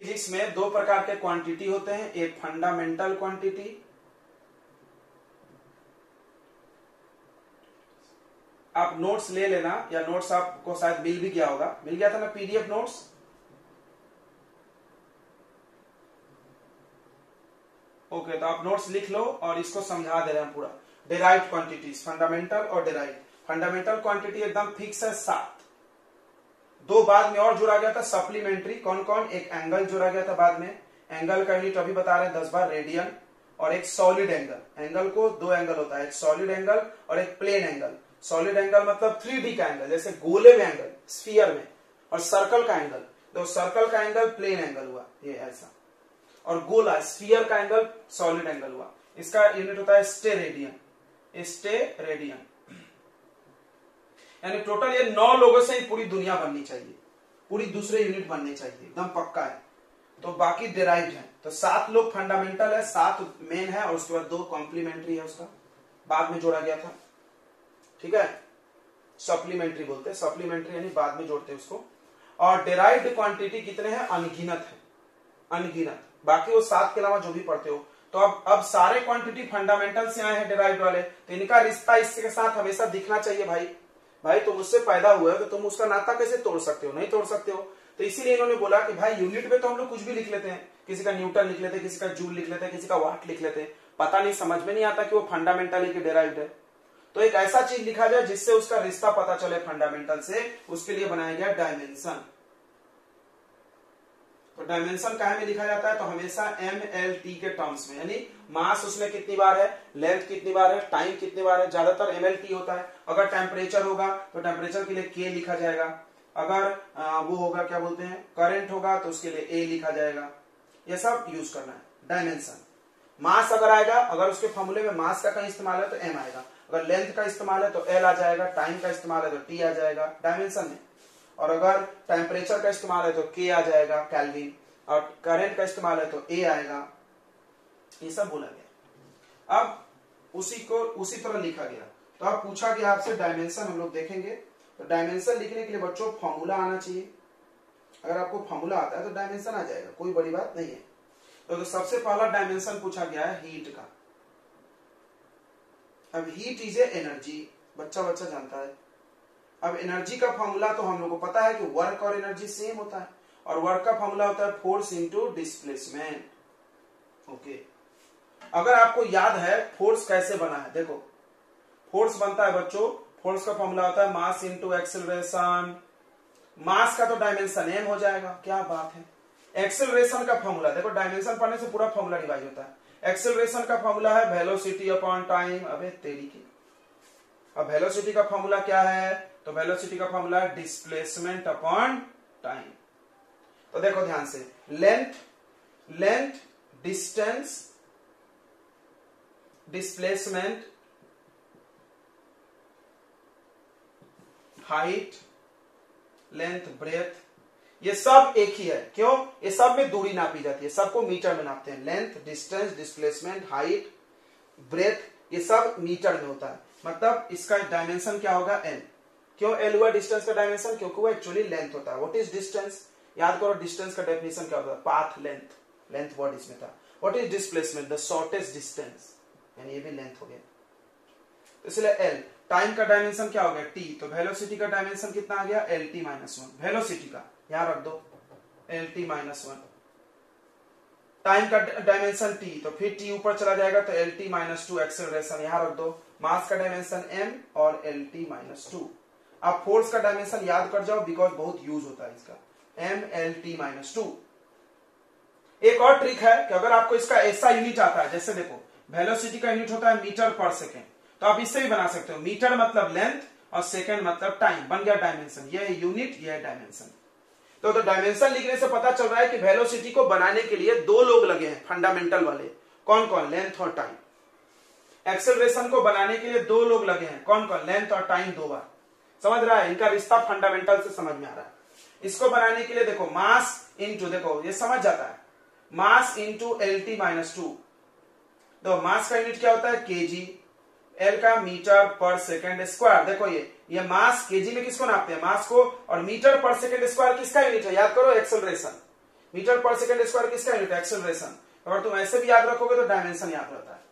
Physics में दो प्रकार के क्वांटिटी होते हैं, एक फंडामेंटल क्वांटिटी, आप नोट्स ले लेना, या नोट्स आपको शायद मिल भी गया होगा, मिल गया था ना पीडीएफ नोट्स। ओके, तो आप नोट्स लिख लो और इसको समझा दे रहे हैं पूरा। डेराइव्ड क्वांटिटीज, फंडामेंटल और डेराइव्ड। फंडामेंटल क्वांटिटी एकदम फिक्स है 7, दो बाद में और जुड़ा गया था सप्लीमेंट्री। कौन कौन? एक एंगल जुड़ा गया था बाद में, एंगल का यूनिट अभी बता रहे हैं 10 बार, रेडियन, और एक सॉलिड एंगल। एंगल को दो एंगल होता है, एक सॉलिड एंगल और एक प्लेन एंगल। सॉलिड एंगल मतलब 3D का एंगल, जैसे गोले में एंगल स्फीयर में, और सर्कल का एंगल, तो सर्कल का एंगल प्लेन एंगल हुआ ये ऐसा, और गोला स्फीयर का एंगल सॉलिड एंगल हुआ। इसका यूनिट होता है स्टेरेडियन, स्टेरेडियन। यानी टोटल ये 9 लोगों से ही पूरी दुनिया बननी चाहिए, पूरी दूसरे यूनिट बनने चाहिए, एकदम पक्का है। तो बाकी डेराइव्ड है, तो 7 लोग फंडामेंटल है, 7 मेन है, और उसके बाद 2 कॉम्प्लीमेंट्री है, उसका बाद में जोड़ा गया था। ठीक है, सप्लीमेंट्री बोलते हैं, सप्लीमेंट्री यानी बाद में जोड़ते हैं उसको। और डेराइव्ड क्वांटिटी कितने हैं? अनगिनत है, अनगिनत। बाकी वो 7 के अलावा जो भी पढ़ते हो। तो अब सारे क्वांटिटी फंडामेंटल से आए हैं डेराइव्ड वाले, तो इनका रिश्ता इसके साथ हमेशा दिखना चाहिए। भाई तुम उससे पैदा हुए हो तो तुम उसका नाता कैसे तोड़ सकते हो? नहीं तोड़ सकते हो। तो इसीलिए इन्होंने बोला कि भाई यूनिट में तो हम लोग कुछ भी लिख लेते हैं, किसी का न्यूटन लिख लेते हैं, किसी का जूल लिख लेते हैं, किसी का वाट लिख लेते हैं, पता नहीं, समझ में नहीं आता कि वो फंडामेंटल है कि डेराइव्ड है। तो एक ऐसा चीज लिखा जाए जिससे उसका रिश्ता पता चले फंडामेंटल से, उसके लिए बनाया गया डायमेंशन। तो डायमेंशन काहे में लिखा जाता है? तो हमेशा MLT के टर्म्स में, यानी मास उसमें कितनी बार है, लेंथ कितनी बार है, टाइम कितनी बार है, ज्यादातर MLT होता है। अगर टेम्परेचर होगा तो टेम्परेचर के लिए K लिखा जाएगा, अगर वो होगा क्या बोलते हैं करंट होगा तो उसके लिए A लिखा जाएगा। ये सब यूज करना है डायमेंशन। मास अगर आएगा, अगर उसके फॉर्मूले में मास का कहीं इस्तेमाल है तो M आएगा, अगर लेंथ का इस्तेमाल है तो L आ जाएगा, टाइम का इस्तेमाल है तो T आ जाएगा डायमेंशन में, और अगर टेम्परेचर का इस्तेमाल है तो K आ जाएगा केल्विन, और करंट का इस्तेमाल है तो A आएगा। ये सब बोला गया। अब उसी तरह लिखा गया। तो अब पूछा गया आपसे डायमेंशन हम लोग देखेंगे। तो डायमेंशन लिखने के लिए बच्चों फॉर्मूला आना चाहिए। अगर आपको फॉर्मूला आता है तो डायमेंशन आ जाएगा, कोई बड़ी बात नहीं है। तो सबसे पहला डायमेंशन पूछा गया है हीट का। अब हीट इज ए एनर्जी, बच्चा जानता है। अब एनर्जी का फॉर्मूला तो हम लोग को पता है कि वर्क और एनर्जी सेम होता है, और वर्क का फॉर्मूला होता है फोर्स इंटू डिस्प्लेसमेंट। ओके, अगर आपको याद है फोर्स कैसे बना है, देखो फोर्स बनता है बच्चों, फोर्स का फॉर्मूला होता है मास इंटू एक्सेलरेशन। मास का तो डायमेंशन m हो जाएगा, क्या बात है। एक्सेलरेशन का फॉर्मूला देखो, डायमेंशन पढ़ने से पूरा फॉर्मूला रिवाइज होता है। एक्सेलरेशन का फॉर्मूला है वेलोसिटी अपॉन टाइम। अबे तेरी की, अब वेलोसिटी का फॉर्मूला क्या है? तो वेलोसिटी का फॉर्मूला है डिस्प्लेसमेंट अपॉन टाइम। तो देखो ध्यान से, length, distance, displacement, height, length, breadth, ये सब एक ही है। क्यों? ये सब में दूरी नापी जाती है, सबको मीटर में नापते हैं। Length, distance, displacement, height, breadth, ये सब मीटर में होता है। मतलब इसका डायमेंशन क्या होगा? L। क्यों L हुआ डिस्टेंस का डायमेंशन? क्योंकि वो एक्चुअली लेंथ होता है। What is distance? याद करो डिस्टेंस का डेफिनेशन क्या होता है? पाथ लेंथ, लेंथ वर्ड इसमें था। What is displacement? The shortest distance, यानी ये भी लेंथ हो गया। तो इसलिए L। टाइम का डायमेंशन क्या हो गया? T। तो वेलोसिटी का डायमेंशन कितना आ गया? LT-1। वेलोसिटी का यहां रख दो LT-1। टाइम का डायमेंशन T, तो फिर T ऊपर चला जाएगा तो LT-2 एक्सेलरेशन यहां रख दो। मास का डायमेंशन M और LT-2। आप फोर्स का डायमेंशन याद कर जाओ, बिकॉज बहुत यूज होता है इसका, MLT-2। एक और ट्रिक है कि अगर आपको इसका ऐसा यूनिट आता है, जैसे देखो वेलोसिटी का यूनिट होता है मीटर पर सेकेंड, तो आप इससे भी बना सकते हो। मीटर मतलब लेंथ और सेकेंड मतलब टाइम, बन गया डायमेंशन। ये है यूनिट, ये है डायमेंशन। तो डायमेंशन लिखने से पता चल रहा है कि वेलोसिटी को बनाने के लिए 2 लोग लगे हैं फंडामेंटल वाले। कौन कौन? लेंथ और टाइम। एक्सेलरेशन को बनाने के लिए 2 लोग लगे हैं। कौन कौन? लेंथ और टाइम 2 बार। समझ रहा है? इनका रिश्ता फंडामेंटल से समझ में आ रहा है। इसको बनाने के लिए देखो मास इंटू, देखो ये समझ जाता है, मास इंटू LT-2। तो मास का यूनिट क्या होता है? केजी। L का मीटर पर सेकेंड स्क्वायर। देखो ये मास केजी में किसको नापते हैं? मास को। और मीटर पर सेकेंड स्क्वायर किसका यूनिट है? याद करो एक्सेलरेशन। मीटर पर सेकंड स्क्वायर किसका यूनिट है? एक्सेलरेशन। अगर तुम ऐसे भी याद रखोगे तो डायमेंशन याद रहता है।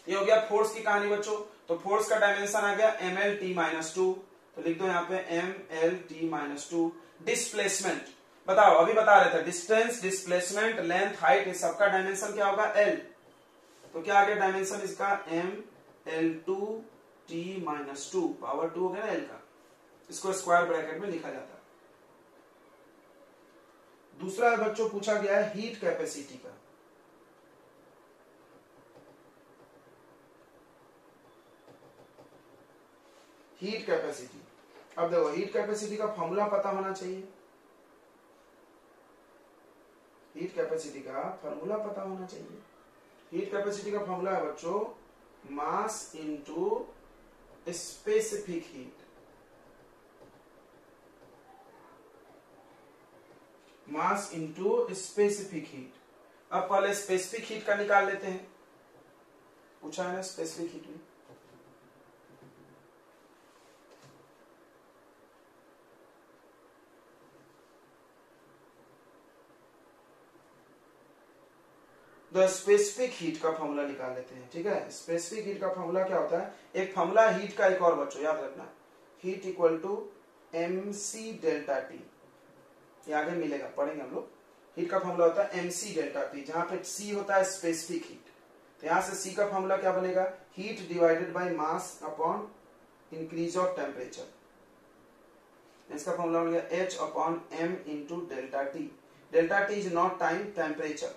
ये हो गया फोर्स की कहानी बच्चों। तो फोर्स का डायमेंशन आ गया mlt-2, तो लिख दो यहाँ पे mlt-2। डिस्प्लेसमेंट बताओ, अभी बता रहे थे डिस्टेंस, डिस्प्लेसमेंट, लेंथ, हाइट, इस सबका डायमेंशन क्या होगा? l। तो क्या आ गया डायमेंशन इसका? ml2t-2 पावर 2 हो गया ना l का, इसको स्क्वायर ब्रैकेट में लिखा जाता है। दूसरा बच्चों पूछा गया है हीट कैपेसिटी का। हीट कैपेसिटी, अब देखो हीट कैपेसिटी का फॉर्मूला पता होना चाहिए। हीट कैपेसिटी का फॉर्मूला पता होना चाहिए। हीट कैपेसिटी का फॉर्मूला है बच्चों mass into specific heat. Mass into specific heat. अब पहले स्पेसिफिक हीट का निकाल लेते हैं, पूछा है ना स्पेसिफिक हीट में। तो स्पेसिफिक हीट का फॉर्मूला निकाल लेते हैं, ठीक है। स्पेसिफिक हीट का फॉर्मूला क्या होता है? एक फॉर्मूला हीट का, एक और बच्चों याद रखना, heat equal to mc delta T. ये आगे मिलेगा, पढ़ेंगे हम लोग। हीट का फॉर्मूला होता है mc डेल्टा टी, जहां पे c होता है स्पेसिफिक हीट। तो यहां से c का फॉर्मूला क्या बनेगा? Heat divided by mass upon increase of temperature. इसका फॉर्मूला बन गया h upon m into delta T. Delta T is not time, temperature.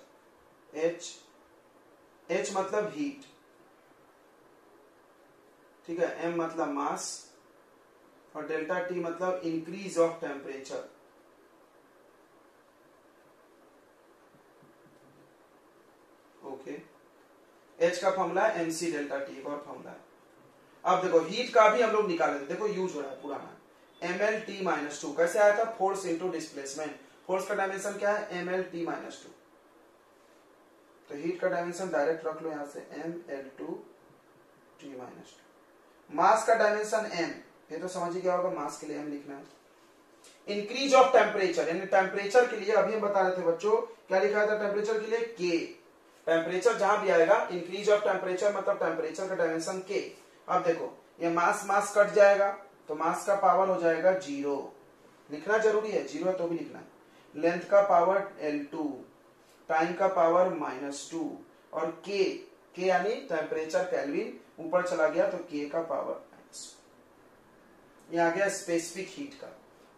h मतलब हीट, ठीक है, m मतलब मास और डेल्टा टी मतलब increase of temperature. Okay, h का फॉर्मूला है mc डेल्टा टी, एक और फॉर्मूला है। अब देखो हीट का भी हम लोग निकाले थे, देखो यूज हो रहा है पुराना mlt-2। कैसे आया था? Force into displacement. फोर्स का डायमेंशन क्या है? mlt-2। तो हीट का डायमेंशन डायरेक्ट रख लो यहां से ml2t-2। मास का डायमेंशन m, ये तो समझ ही गया होगा, मास के लिए m लिखना है। इंक्रीज ऑफ टेम्परेचर, यानी टेम्परेचर के लिए अभी हम बता रहे थे बच्चों, क्या लिखा था टेम्परेचर के लिए? k। टेम्परेचर जहां भी आएगा, इंक्रीज ऑफ टेम्परेचर मतलब टेम्परेचर का डायमेंशन k। अब देखो ये मास मास कट जाएगा तो मास का पावर हो जाएगा 0, लिखना जरूरी है, 0 है तो भी लिखना है। लेंथ का पावर L2, टाइम का पावर -2 और k यानी टेम्परेचर केल्विन, ऊपर चला गया तो k का पावर -2। ये आ गया स्पेसिफिक हीट का।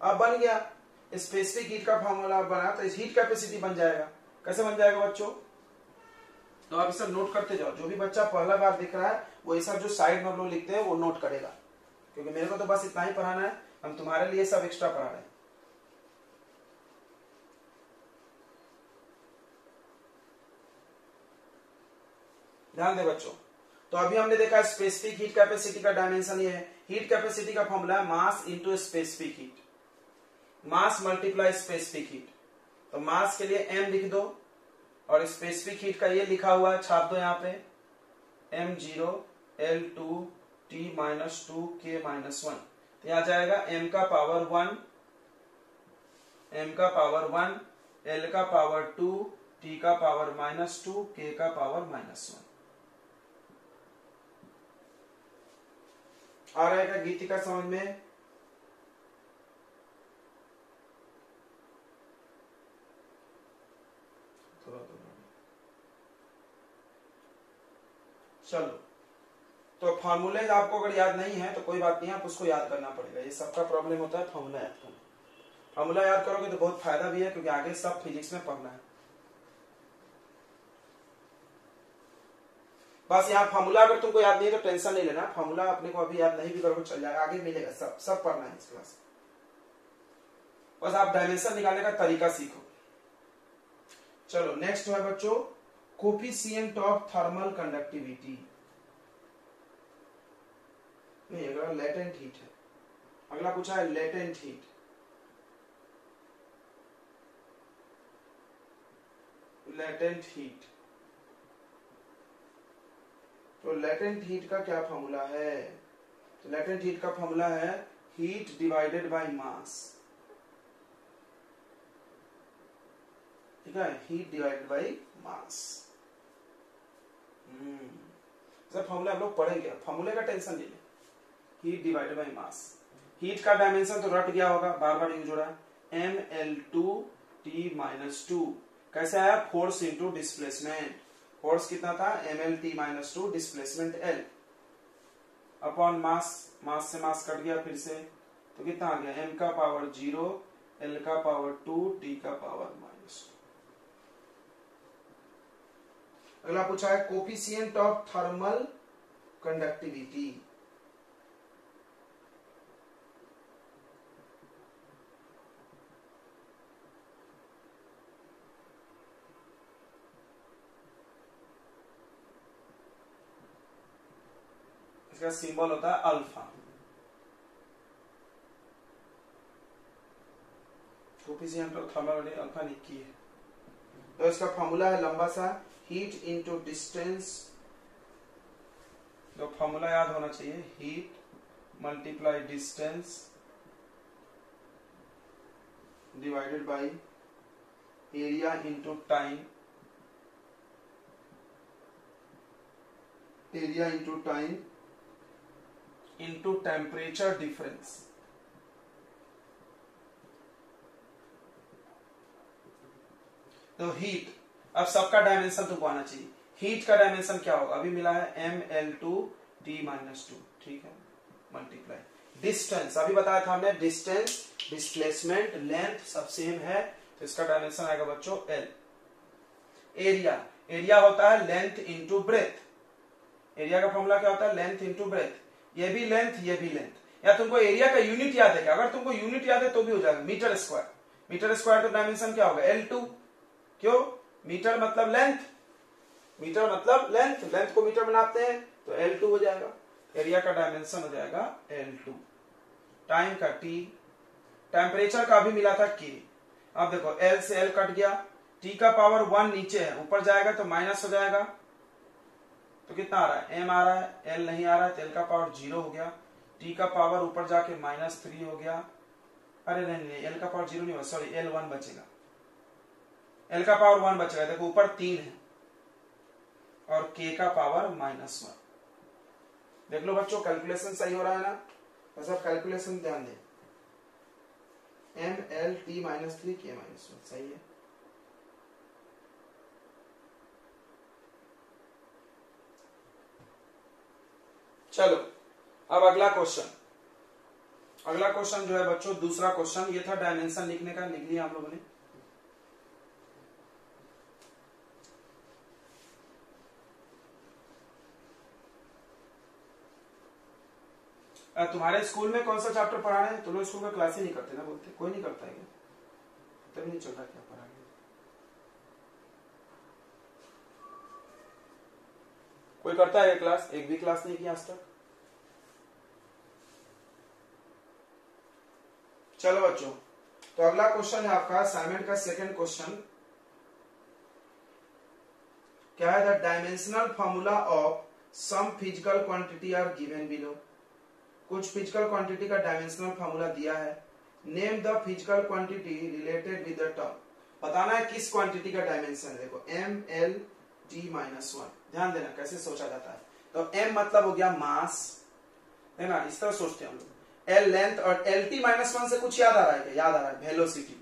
अब बन गया स्पेसिफिक हीट का फॉर्मूला बना तो हीट कैपेसिटी बन जाएगा। कैसे बन जाएगा बच्चों? तो आप इसे नोट करते जाओ, जो भी बच्चा पहला बार दिख रहा है वो ये सब जो साइड में हम लोग लिखते हैं वो नोट करेगा, क्योंकि मेरे को तो बस इतना ही पढ़ाना है, हम तुम्हारे लिए सब एक्स्ट्रा पढ़ा रहे हैं। ध्यान दे बच्चों। तो अभी हमने देखा स्पेसिफिक हीट कैपेसिटी का डायमेंशन ये है। हीट कैपेसिटी का फॉर्मूला है मास इंटू स्पेसिफिक हीट, मास मल्टीप्लाई स्पेसिफिक हीट। तो मास के लिए m लिख दो और स्पेसिफिक हीट का ये लिखा हुआ है, छाप दो यहाँ पे m0L2t-2k-1। तो यहां जाएगा m का पावर 1, m का पावर 1, l का पावर 2, t का पावर -2, k का पावर -1। आ रहा है क्या गीतिका समझ में? चलो, तो फॉर्मूले आपको अगर याद नहीं है तो कोई बात नहीं, आप उसको याद करना पड़ेगा। ये सबका प्रॉब्लम होता है फॉर्मूला याद करना। फॉर्मूला याद करोगे तो बहुत फायदा भी है, क्योंकि आगे सब फिजिक्स में पढ़ना है। बस यहाँ फॉर्मूला अगर तुमको याद नहीं है तो टेंशन नहीं लेना, फॉर्मूला अपने को अभी याद नहीं भी करोगे चल जाएगा, आगे मिलेगा, सब पढ़ना है इस क्लास। बस आप डायमेंशन निकालने का तरीका सीखो। चलो नेक्स्ट है बच्चों कोफिशिएंट ऑफ थर्मल कंडक्टिविटी। नहीं, अगला लेटेंट हीट है। अगला पूछा है लेटेंट हीट। लेटेंट हीट, तो लेटेंट हीट का क्या फॉर्मूला है? तो लेटेंट हीट का फॉर्मूला है हीट डिवाइडेड बाय मास। ठीक है, heat divided by mass. Sir formula हम लोग पढ़ेंगे, फॉर्मूले का टेंशन नहीं ले, heat divided by mass. Heat का डायमेंशन तो रट गया होगा, बार बार यूज हो रहा है, mL2T-2 कैसे आया, फोर्स इंटू डिस्प्लेसमेंट। फोर्स कितना था, mL_T-2 displacement L upon mass, mass से मास कट गया फिर से, तो कितना आ गया, m का पावर 0, L का पावर 2, T का पावर -2। अगला पूछा है कोफिशिएंट ऑफ थर्मल कंडक्टिविटी। इसका सिंबल होता है alpha. Coefficient of thermal alpha Nikki है, तो इसका फॉर्मूला है लंबा सा, हीट इंटू डिस्टेंस। तो फॉर्मूला याद होना चाहिए, heat multiply distance divided by area into time, area into time into temperature difference. तो हीट, अब सबका डायमेंशन तुमको आना चाहिए, हीट का डायमेंशन क्या होगा, अभी मिला है mL2T-2, ठीक है, मल्टीप्लाई डिस्टेंस, अभी बताया था हमने, डिस्टेंस, डिस्प्लेसमेंट, लेंथ सब सेम है, तो इसका डायमेंशन आएगा बच्चों L। एरिया, एरिया होता है लेंथ इंटू ब्रेथ, एरिया का फॉर्मूला क्या होता है, लेंथ इंटू ब्रेथ, ये भी लेंथ ये भी लेंथ। या तुमको एरिया का यूनिट याद है क्या, अगर तुमको यूनिट याद है तो भी हो जाएगा, मीटर स्क्वायर, मीटर स्क्वायर तो डायमेंशन क्या होगा, L2, क्यों, मीटर मतलब लेंथ, मीटर मतलब लेंथ, लेंथ को मीटर बनाते हैं तो L2 हो जाएगा, एरिया का डायमेंशन हो जाएगा L2। टाइम का T, टेम्परेचर का भी मिला था K, अब देखो L से L कट गया, T का पावर 1 नीचे है, ऊपर जाएगा तो माइनस हो जाएगा, तो कितना आ रहा है, m आ रहा है, L नहीं आ रहा है, तो L का पावर 0 हो गया, T का पावर ऊपर जाके -3 हो गया, अरे नहीं L का पावर 0 नहीं हुआ, सॉरी L1 बचेगा, L का पावर 1 बचेगा, देखो ऊपर 3 है और K का पावर -1। देख लो बच्चों कैलकुलेशन सही हो रहा है ना, बस अब कैलकुलेशन ध्यान दें, mL_T-3 K-1 सही है। चलो अब अगला क्वेश्चन, अगला क्वेश्चन जो है बच्चों दूसरा क्वेश्चन, ये था डायमेंशन लिखने का, लिख लिया हम लोगों ने। तुम्हारे स्कूल में कौन सा चैप्टर पढ़ा रहे हैं, तुम लोग स्कूल में क्लास ही नहीं करते ना, बोलते कोई नहीं करता है क्या, तभी नहीं चल रहा क्या पढ़ा रहे, कोई करता है क्लास, एक भी क्लास नहीं किया आज तक। चलो बच्चों, तो अगला क्वेश्चन है आपका असाइनमेंट का सेकंड क्वेश्चन, क्या है, the dimensional formula of some physical quantity are given below. कुछ फिजिकल क्वांटिटी का डायमेंशनल फॉर्मूला दिया है, name the physical quantity related with the term, बताना है किस क्वांटिटी का डायमेंशन है, देखो mL_T-1, ध्यान देना कैसे सोचा जाता है, तो m मतलब हो गया मास, है ना, इस तरह सोचते हैं हम लोग, L लेंथ, और L_T-1 से कुछ याद आ रहा है क्या, याद आ रहा है वेलोसिटी,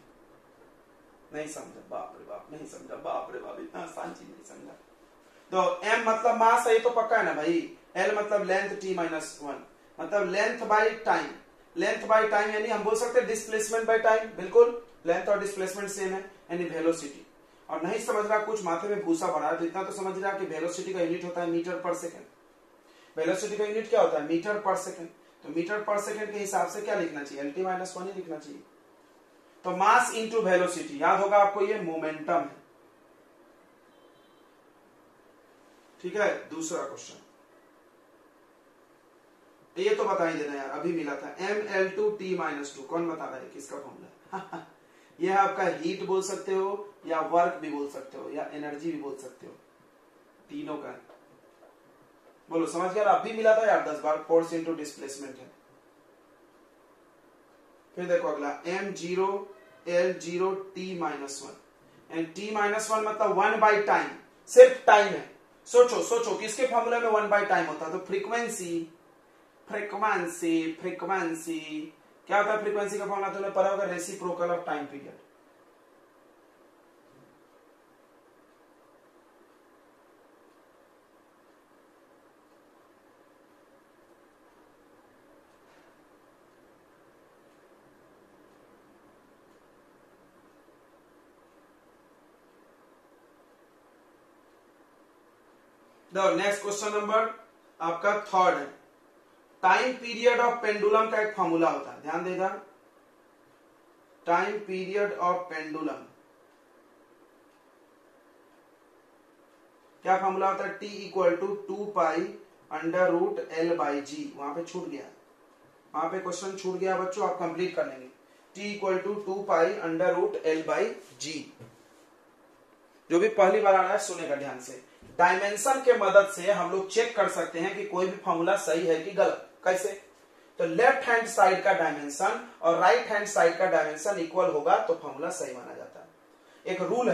नहीं समझा, बाप रे बाप नहीं समझा, बाप रे बाप इतना आसान चीज नहीं समझा, तो m मतलब मास है, ये तो पक्का है ना भाई, L मतलब लेंथ, T-1 मतलब length by time, length by time यानी हम बोल सकते हैं डिस्प्लेसमेंट बाय टाइम, बिल्कुल लेंथ और डिस्प्लेसमेंट सेम है, यानी वेलोसिटी। और नहीं समझ रहा, कुछ माथे में भूसा भरा है, तो इतना तो समझ रहा कि वेलोसिटी का यूनिट होता है मीटर पर सेकंड, वेलोसिटी का यूनिट क्या होता है, मीटर पर सेकंड, तो मीटर पर सेकंड के हिसाब से क्या लिखना चाहिए, L_T-1 ही लिखना चाहिए, तो मास इंटू वेलोसिटी, याद होगा आपको ये मोमेंटम है, ठीक है। दूसरा क्वेश्चन, ये तो बता ही देना यार, अभी मिला था mL2T-2, कौन बता रहा है किसका फॉर्मूला यह आपका हीट बोल सकते हो, या वर्क भी बोल सकते हो, या एनर्जी भी बोल सकते हो, तीनों का बोलो, समझ गया, अभी मिला था यार 10 बार, फोर्स इंटू डिस्प्लेसमेंट है। फिर देखो अगला m0L0T-1, एंड t-1 मतलब 1 बाई टाइम, सिर्फ टाइम है। सोचो सोचो किसके फॉर्मूले में 1 बाई टाइम होता है, तो फ्रीक्वेंसी फ्रीक्वेंसी फ्रीक्वेंसी क्या होता है, फ्रीक्वेंसी का फॉर्मूला तुमने पढ़ा होगा, reciprocal of time period. Next question number आपका थर्ड है, टाइम पीरियड ऑफ पेंडुलम का एक फॉर्मूला होता है, ध्यान देगा, टाइम पीरियड ऑफ पेंडुलम क्या फॉर्मूला होता है, t equal to 2 pi under root L by g. वहां पे छूट गया, वहां पे क्वेश्चन छूट गया बच्चों, आप कंप्लीट कर लेंगे। t equal to 2 pi under root L by g. जो भी पहली बार आ रहा है सुनेगा ध्यान से। डायमेंशन के मदद से हम लोग चेक कर सकते हैं कि कोई भी फॉर्मूला सही है कि गलत। कैसे, तो लेफ्ट हैंड साइड का डायमेंशन और राइट हैंड साइड का डायमेंशन इक्वल होगा तो फॉर्मूला सही माना जाता है। एक रूल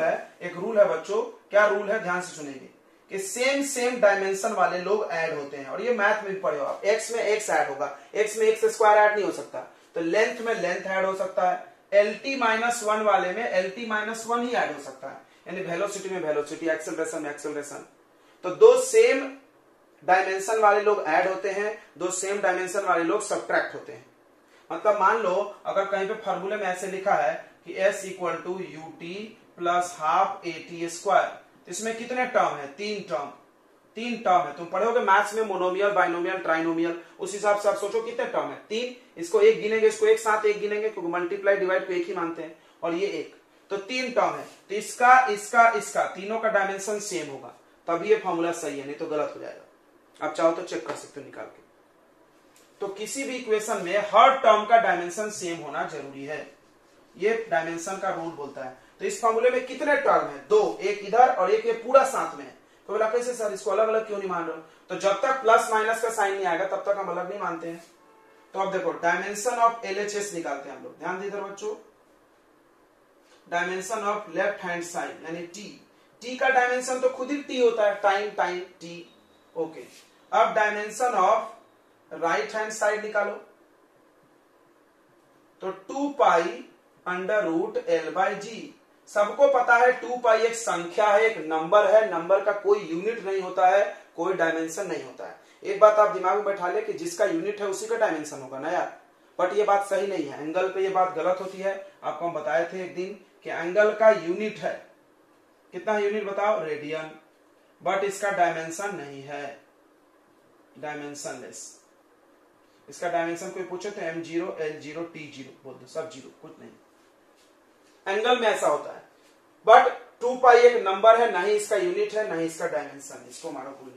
है बच्चों, क्या रूल है, ध्यान से सुनेंगे, कि सेम डायमेंशन वाले लोग ऐड होते हैं। और ये मैथ में भी पढ़े हो आप, एक्स में एक्स ऐड होगा, एक्स में एक्स स्क्वायर ऐड नहीं हो सकता, तो लेंथ में लेंथ ऐड हो सकता है। LT-1 वाले में LT-1 ही ऐड हो सकता है, यानी वेलोसिटी में वेलोसिटी, एक्सेलरेशन में एक्सेलरेशन। तो दो सेम डायमेंशन वाले लोग ऐड होते हैं, दो सेम डायमेंशन वाले लोग सब्ट्रैक्ट होते हैं। मतलब मान लो अगर कहीं पे फॉर्मूले में ऐसे लिखा है कि S equal to UT plus half AT square, इसमें कितने टर्म है, तीन टर्म है। तुम पढ़ोगे मैथ्स में मोनोमियल, बाइनोमियल, ट्राइनोमियल, उस हिसाब से आप सोचो कितने टर्म है, 3। इसको एक गिनेंगे, इसको एक साथ एक गिनेंगे, क्योंकि मल्टीप्लाई डिवाइड को एक ही मानते हैं, और ये एक, तो 3 टर्म है। तो इसका तीनों का डायमेंशन सेम होगा, तभी ये फॉर्मूला सही है, नहीं तो गलत हो जाएगा। आप चाहो तो चेक कर सकते हो निकाल के। तो किसी भी इक्वेशन में हर टर्म का डायमेंशन सेम होना जरूरी है, ये डायमेंशन का रूल बोलता है। तो इस फॉर्मूले में कितने टर्म है, 2, एक इधर और एक ये पूरा साथ में है। तो बोला कैसे सर, इसको अलग अलग क्यों नहीं मान रहे हो, तो जब तक प्लस माइनस का साइन नहीं आएगा तब तक हम अलग नहीं मानते हैं। तो अब देखो डायमेंशन ऑफ LHS निकालते हैं हम लोग, ध्यान दीजिए बच्चों, dimension of left hand side यानी t का डायमेंशन तो खुद ही t होता है, टाइम t, ओके। अब dimension of right hand side निकालो, तो 2 pi under root L by g. सबको पता है 2 पाई एक संख्या है, एक नंबर है, नंबर का कोई यूनिट नहीं होता है, कोई डायमेंशन नहीं होता है। एक बात आप दिमाग में बैठा ले कि जिसका यूनिट है उसी का डायमेंशन होगा ना यार, बट ये बात सही नहीं है, एंगल पे ये बात गलत होती है। आपको हम बताए थे एक दिन कि एंगल का यूनिट है, कितना यूनिट बताओ, रेडियन, बट इसका डायमेंशन नहीं है, डायमेंशनलेस। इसका डायमेंशन कोई पूछे तो M0, L0, T0 बोल दो, सब जीरो, कुछ नहीं। एंगल में ऐसा होता है, बट 2 पाई एक नंबर है, नहीं इसका यूनिट है, नहीं इसका डायमेंशन, इसको मारो भूल।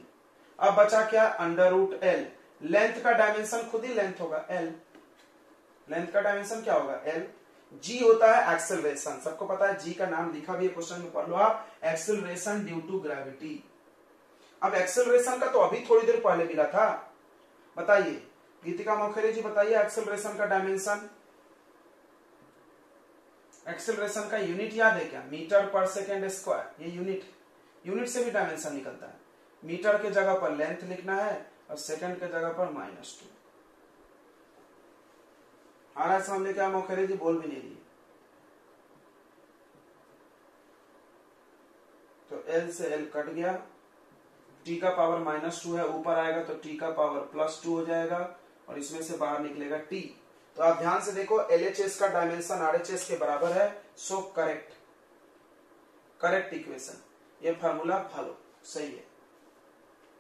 अब बचा क्या, अंडर रूट एल। लेंथ का डायमेंशन खुद ही लेंथ होगा L, लेंथ का डायमेंशन क्या होगा L। G होता है एक्सेलरेशन, सबको पता है, G का नाम लिखा भी है क्वेश्चन में, पढ़ लो आप, एक्सेलरेशन ड्यू टू ग्रेविटी। अब एक्सेलरेशन का तो अभी थोड़ी देर पहले मिला था, बताइए गीतिका मोखेरे जी, बताइए एक्सेलरेशन का डायमेंशन, एक्सेलरेशन का यूनिट याद है क्या, मीटर पर सेकेंड स्क्वायर, ये यूनिट से भी डायमेंशन निकलता है। मीटर के जगह पर लेंथ लिखना है और सेकंड के जगह पर -2। आ रहा है समझ में क्या, मोखेरे जी बोल भी नहीं रही। तो L से L कट गया, t का पावर -2 है, ऊपर आएगा तो t का पावर +2 हो जाएगा, और इसमें से बाहर निकलेगा t। तो आप ध्यान से देखो, LHS का डायमेंशन RHS के बराबर है, सो करेक्ट इक्वेशन, ये फार्मूला फॉलो सही है,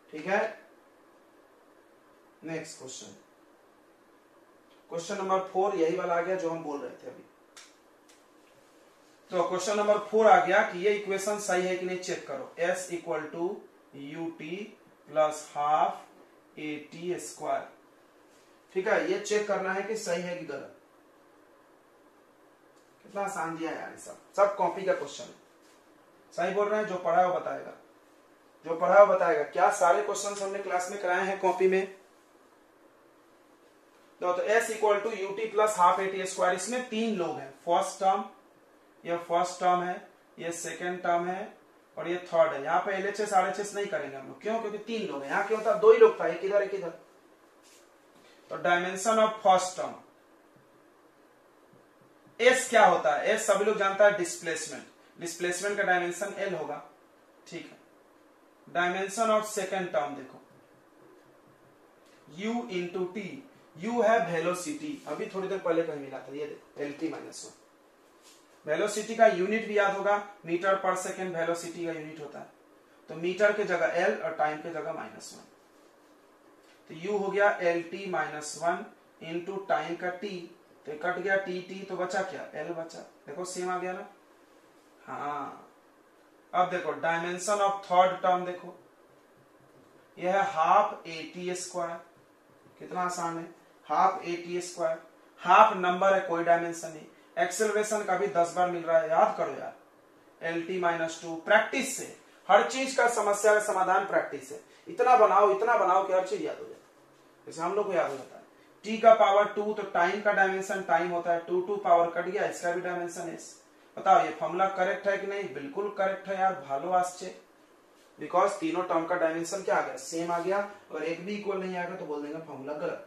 ठीक है। नेक्स्ट क्वेश्चन नंबर 4 यही वाला आ गया जो हम बोल रहे थे अभी। तो क्वेश्चन नंबर 4 आ गया कि ये इक्वेशन सही है कि नहीं चेक करो। S equal to UT plus half AT square, ठीक है, ये चेक करना है कि सही है कि गलत। कितना आसान दिया यार, सब कॉपी का क्वेश्चन है। सही बोल रहे हैं, जो पढ़ा हो बताएगा, जो पढ़ा हो बताएगा। क्या सारे क्वेश्चन हमने क्लास में कराए हैं कॉपी में। तो S equal to UT plus half AT square, इसमें 3 लोग हैं, फर्स्ट टर्म, यह फर्स्ट टर्म है, ये सेकेंड टर्म है और ये थर्ड है। यहाँ पे LHS RHS नहीं करेंगे हम लोग, क्यों? क्योंकि 3 लोग हैं। यहाँ क्यों था? 2 ही लोग था, एक इधर एक इधर। तो dimension of first term S क्या होता है? S सभी लोग जानता है, डिस्प्लेसमेंट। डिस्प्लेसमेंट का डायमेंशन L होगा, ठीक है। डायमेंशन ऑफ सेकेंड टर्म देखो, U इंटू टी। U है वेलोसिटी, अभी थोड़ी देर पहले कहीं मिला था, ये देखो LT-1। वेलोसिटी का यूनिट भी याद होगा, मीटर पर सेकेंड वेलोसिटी का यूनिट होता है। तो मीटर के जगह L और टाइम के जगह -1। तो U हो गया LT-1 इंटू टाइम का T, तो कट गया T तो बचा क्या? L बचा। देखो सेम आ गया ना? हाँ। अब देखो डायमेंशन ऑफ थर्ड टर्म देखो, यह है हाफ AT²। कितना आसान है, हाफ AT²। हाफ नंबर है, कोई डायमेंशन नहीं। एक्सेलरेशन का भी 10 बार मिल रहा है, याद करो यार। LT-2 प्रैक्टिस से, हर चीज का समस्या का समाधान प्रैक्टिस है। इतना बनाओ कि हर चीज याद हो जाए, जैसे हम लोग को याद हो जाता है। T का पावर 2, तो टाइम का डायमेंशन टाइम होता है। 2 पावर कट गया, इसका भी डायमेंशन S। बताओ ये फॉर्मूला करेक्ट है कि नहीं? बिल्कुल करेक्ट है यार, भालो आश्चर्य। बिकॉज तीनों टर्म का डायमेंशन क्या आ गया? सेम आ गया। अगर एक भी इक्वल नहीं आएगा तो बोल देंगे फॉर्मूला गलत।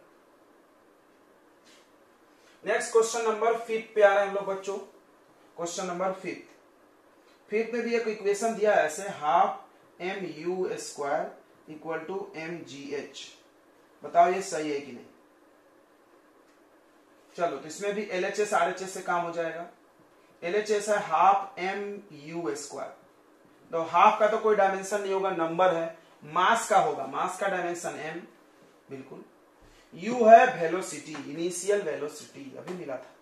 नेक्स्ट क्वेश्चन नंबर 5 पे आ रहे हैं हम लोग बच्चों। क्वेश्चन नंबर 5 में भी एक इक्वेशन दिया है ऐसे, half mu² equal to mgh। बताओ ये सही है कि नहीं? चलो, तो इसमें भी LHS RHS से काम हो जाएगा। LHS है हाफ mu²। तो हाफ का तो कोई डायमेंशन नहीं होगा, नंबर है। मास का होगा, मास का डायमेंशन m, बिल्कुल। U है वेलोसिटी, इनिशियल वेलोसिटी, अभी मिला था।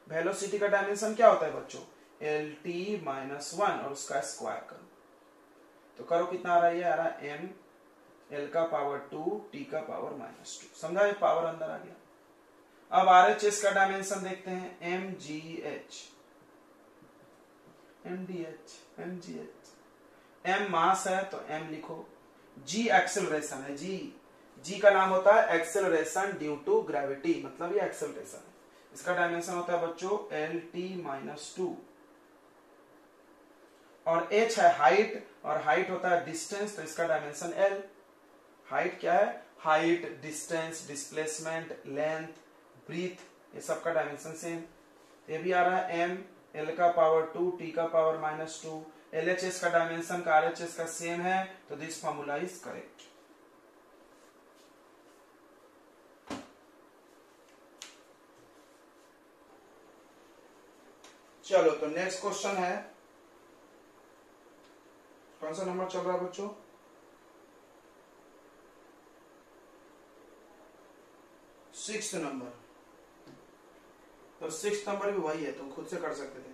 वेलोसिटी का डायमेंशन क्या होता है बच्चों? LT-1 और उसका स्क्वायर करो, तो करो कितना आ रहा है? ये आ रहा है m, L का पावर 2, T का पावर -2। समझा? ये पावर अंदर आ गया। अब RHS का डायमेंशन देखते हैं, mgh, mgh। m मास है तो m लिखो। g एक्सेलरेशन है, g का नाम होता है एक्सेलरेशन ड्यू टू ग्रेविटी, मतलब ये एक्सेलरेशन है। इसका डायमेंशन होता है बच्चों LT-2। और h है हाइट, और हाइट होता है डिस्टेंस, तो इसका डायमेंशन L। हाइट क्या है? Height, distance, displacement, length, breadth, ये सब का डायमेंशन सेम। ये भी आ रहा है m, L का पावर 2, T का पावर -2। LHS का डायमेंशन का RHS का सेम है, तो दिस फॉर्मूला इज करेक्ट। चलो, तो नेक्स्ट क्वेश्चन है, कौन सा नंबर चल रहा है बच्चों? 6th number. तो 6th नंबर भी वही है, तो खुद से कर सकते थे।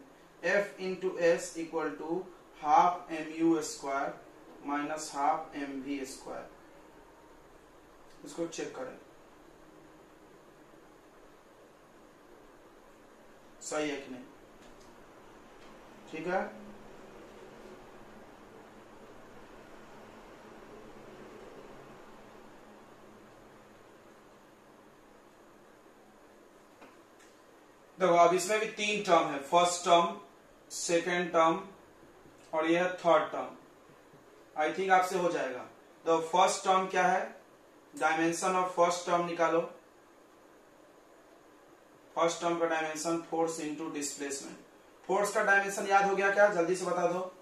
F into S equal to half mu² minus half mv²। इसको चेक करें, सही है कि नहीं? ठीक है। देखो, अब इसमें भी 3 टर्म है, फर्स्ट टर्म, सेकेंड टर्म और यह है थर्ड टर्म। आई थिंक आपसे हो जाएगा। तो फर्स्ट टर्म क्या है? डायमेंशन ऑफ फर्स्ट टर्म निकालो। फर्स्ट टर्म का dimension force into displacement. Force का डायमेंशन याद हो गया क्या? जल्दी से बता दो।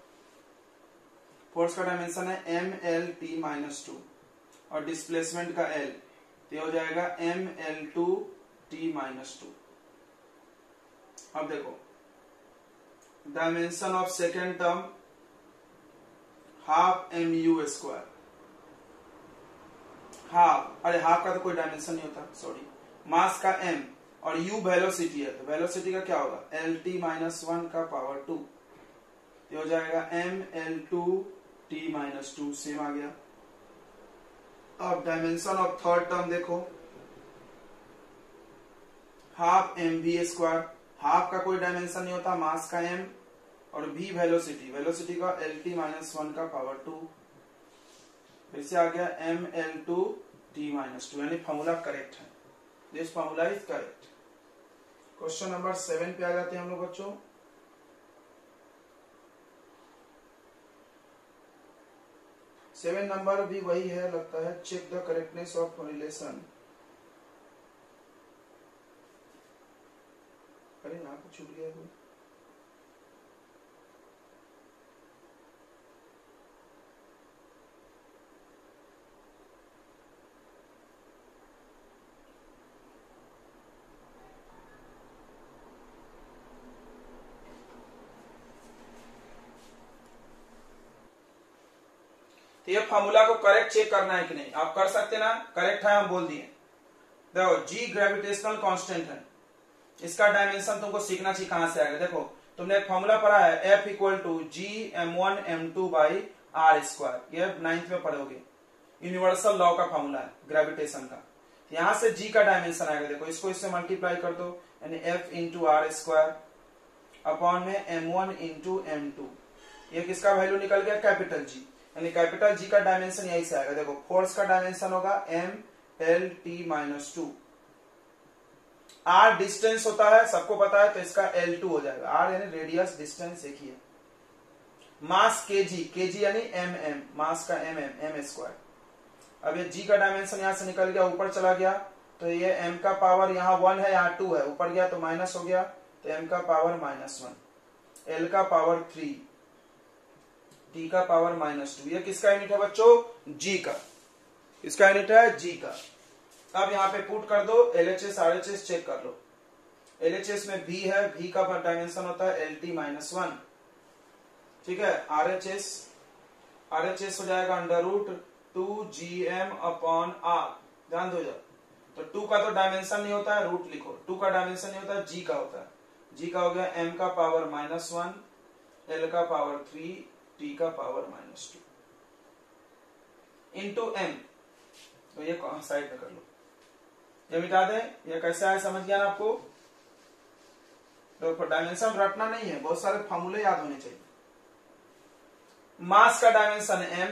फोर्स का डायमेंशन है mLT-2 और डिस्प्लेसमेंट का L, तो ये हो जाएगा mL2T-2। अब देखो dimension of second term half mu²। Half, अरे हाफ का तो कोई डायमेंशन नहीं होता, सॉरी। मास का m और u वेलोसिटी है, तो वेलोसिटी का क्या होगा? LT-1 का पावर 2, ये हो जाएगा mL2T-2, सेम आ गया। अब डायमेंशन ऑफ थर्ड टर्म देखो, हाफ mv²। हाफ का कोई डायमेंशन नहीं होता, मास का m और v वेलोसिटी, वेलोसिटी का LT-1 का पावर 2, फिर से आ गया mL2T-2, यानी फॉर्मूला करेक्ट है। This formula is correct. Question number 7 पे आ जाते हैं हम लोग बच्चों। 7 नंबर भी वही है लगता है, check the correctness of relation. अरे यहाँ पे छूट गया कोई। तो ये फॉर्मूला को करेक्ट चेक करना है कि नहीं, आप कर सकते ना, करेक्ट है हम बोल दिए। देखो जी ग्रेविटेशनल कांस्टेंट है, इसका डायमेंशन तुमको सीखना चाहिए कहां से आएगा। देखो तुमने एक फॉर्मूला पढ़ा है F equal to G m1 m2 by R square, ये 9th में पढ़ोगे, यूनिवर्सल लॉ का फॉर्मूला है ग्रेविटेशन का। यहां से जी का डायमेंशन आएगा, देखो इसको इससे मल्टीप्लाई कर दो, यानी F into R square upon में m1 इंटू m2, ये किसका वैल्यू निकल गया, कैपिटल जी, यानी कैपिटल जी का डायमेंशन यही से आएगा। देखो फोर्स का डायमेंशन होगा m/L/T-2, r डिस्टेंस होता है सबको पता है, तो इसका L2 हो जाएगा, r यानी रेडियस, डिस्टेंस एक ही है। मास kg, kg यानी mm, मास का m स्क्वायर। अब ये g का डायमेंशन यहां से निकल गया, ऊपर चला गया, तो ये m का पावर यहाँ 1 है, यहाँ 2 है, ऊपर गया तो माइनस हो गया, तो m का पावर -1, l का पावर 3, t का पावर -2। ये किसका यूनिट है बच्चों, g का, इसका यूनिट है g का। अब यहाँ पे पुट कर दो LHS RHS चेक कर लो। LHS में v है, v का डायमेंशन होता है LT-1, ठीक है। RHS हो जाएगा √2gm अपॉन r, ध्यान दो जब, तो 2 का तो डायमेंशन नहीं होता है, रूट लिखो, 2 का डायमेंशन नहीं होता है, g का होता है, g का हो गया m का पावर -1, l का पावर 3, t का पावर -2 इंटू m, तो ये साइड में कर लो, ये मिटा दे। ये कैसे आया समझ गया ना आपको, तो डायमेंशन रटना नहीं है, बहुत सारे फॉर्मूले याद होने चाहिए। मास का डायमेंशन m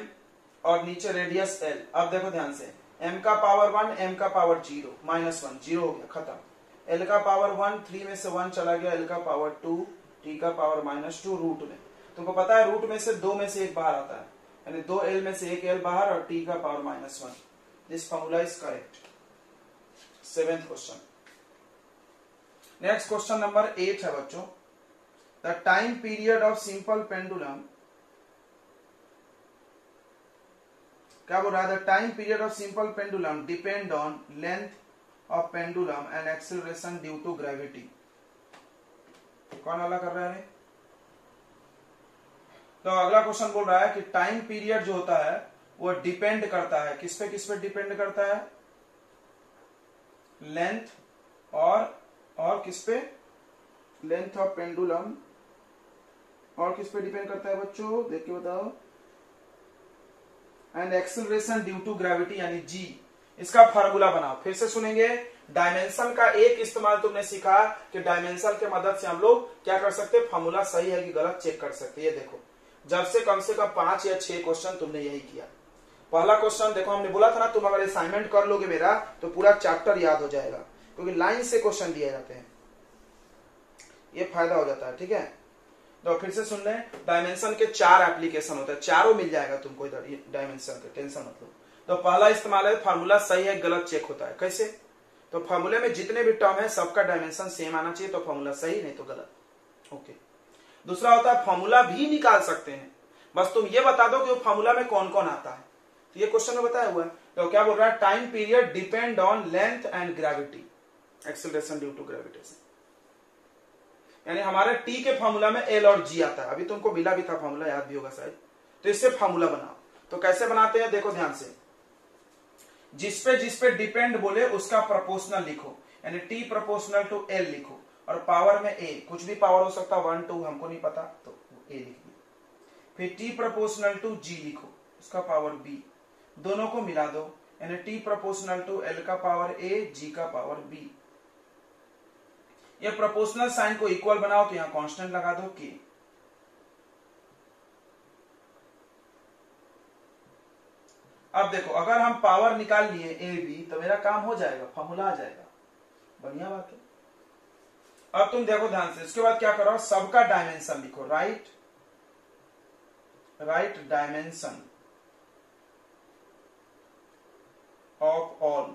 और नीचे रेडियस l। अब देखो ध्यान से, m का पावर 1, m का पावर 0, -1, 0 हो गया, खत्म। l का पावर 1, 3 में से 1 चला गया, l का पावर 2, t का पावर -2, रूट में, तुमको पता है रूट में से 2 में से 1 बाहर आता है, यानी 2l में से 1l बाहर, और t का power -1। This formula is correct. 7th question. Next question number 8 है बच्चों, the time period of simple pendulum, क्या बोल रहा है, the time period of simple pendulum depend on length of pendulum and acceleration due to gravity. कौन वाला कर रहा है, तो अगला क्वेश्चन बोल रहा है कि टाइम पीरियड जो होता है वो डिपेंड करता है, किस पे डिपेंड करता है, लेंथ और किस पे, लेंथ ऑफ पेंडुलम, और किस पे डिपेंड करता है बच्चों, देख के बताओ, and acceleration due to gravity यानी जी। इसका फार्मूला बनाओ, फिर से सुनेंगे। डायमेंशन का एक इस्तेमाल तुमने सीखा कि डायमेंशन के मदद से हम लोग क्या कर सकते, फार्मूला सही है कि गलत चेक कर सकते। ये देखो, जब से कम 5 या 6 क्वेश्चन तुमने यही किया। पहला क्वेश्चन देखो, हमने बोला था ना, तुम अगर असाइनमेंट कर लोगे मेरा तो पूरा चैप्टर याद हो जाएगा, क्योंकि लाइन से क्वेश्चन दिए जाते हैं, ये फायदा हो जाता है, ठीक है। तो फिर से सुन लें, डायमेंशन के 4 एप्लीकेशन होते हैं, चारों मिल जाएगा तुमको इधर डायमेंशन के, टेंशन मत लो। तो पहला इस्तेमाल है, फार्मूला सही है गलत चेक होता है। कैसे, तो फार्मूले में जितने भी टर्म है सबका डायमेंशन सेम आना चाहिए, तो फार्मूला सही, नहीं तो गलत। ओके। दूसरा होता है फार्मूला भी निकाल सकते हैं, बस तुम ये बता दो कि वो फार्मूला में कौन कौन आता है। तो ये क्वेश्चन में बताया हुआ है। तो क्या बोल रहा है, time period depend on length and gravity, acceleration due to gravitation, यानी हमारे टी के फार्मूला में एल और जी आता है, अभी तुमको मिला भी था फार्मूला, याद भी होगा शायद। तो इससे फार्मूला बनाओ। तो कैसे बनाते हैं, देखो ध्यान से, जिस पे डिपेंड बोले उसका प्रोपोर्शनल लिखो, यानी टी प्रोपोर्शनल टू एल लिखो, और पावर में ए, कुछ भी पावर हो सकता, 1 2 हमको नहीं पता, तो ए लिख दिया। फिर टी प्रोपोर्शनल टू जी लिखो, उसका पावर बी, दोनों को मिला दो, यानी टी प्रोपोर्शनल टू एल का पावर ए, जी का पावर बी। ये प्रोपोर्शनल साइन को इक्वल बनाओ, तो यहां कांस्टेंट लगा दो के। अब देखो, अगर हम पावर निकाल लिए ए बी, तो मेरा काम हो जाएगा, फॉर्मूला आ जाएगा, बढ़िया बात है। अब तुम देखो ध्यान से, इसके बाद क्या करो, सबका डायमेंशन लिखो, राइट डायमेंशन, ऑफ ऑल।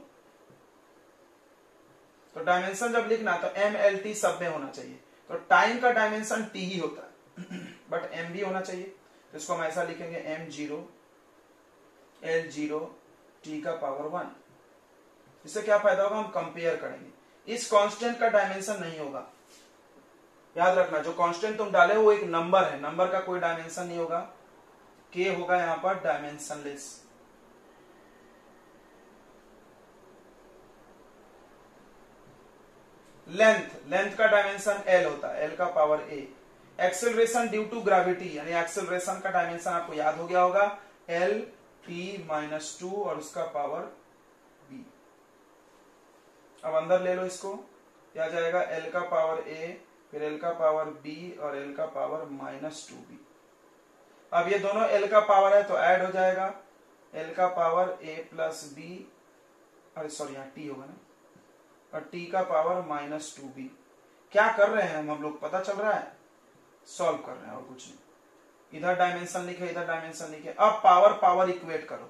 तो डायमेंशन जब लिखना तो MLT सब में होना चाहिए। तो टाइम का डायमेंशन T ही होता है बट M भी होना चाहिए। तो इसको हम ऐसा लिखेंगे M0 L0 T का पावर 1। इससे क्या फायदा होगा, हम कंपेयर करेंगे। इस कांस्टेंट का डायमेंशन नहीं होगा, याद रखना। जो कांस्टेंट तुम डाले वो एक नंबर है, नंबर का कोई डायमेंशन नहीं होगा। K होगा यहां पर डायमेंशनलेस। लेंथ का डायमेंशन L होता है, L का power A। Acceleration due to gravity यानी एक्सेलरेशन का डायमेंशन आपको याद हो गया होगा, L T-2 और उसका पावर B। अब अंदर ले लो इसको, क्या जाएगा, L का पावर A फिर L का पावर B और L का पावर -2B। अब ये दोनों L का पावर है तो ऐड हो जाएगा, L का पावर A प्लस B, अरे सॉरी यहाँ T होगा ना, और T का पावर -2B। क्या कर रहे हैं हम लोग, पता चल रहा है, सॉल्व कर रहे हैं और कुछ नहीं। इधर डायमेंशन लिखे, इधर डायमेंशन लिखे। अब पावर इक्वेट करो।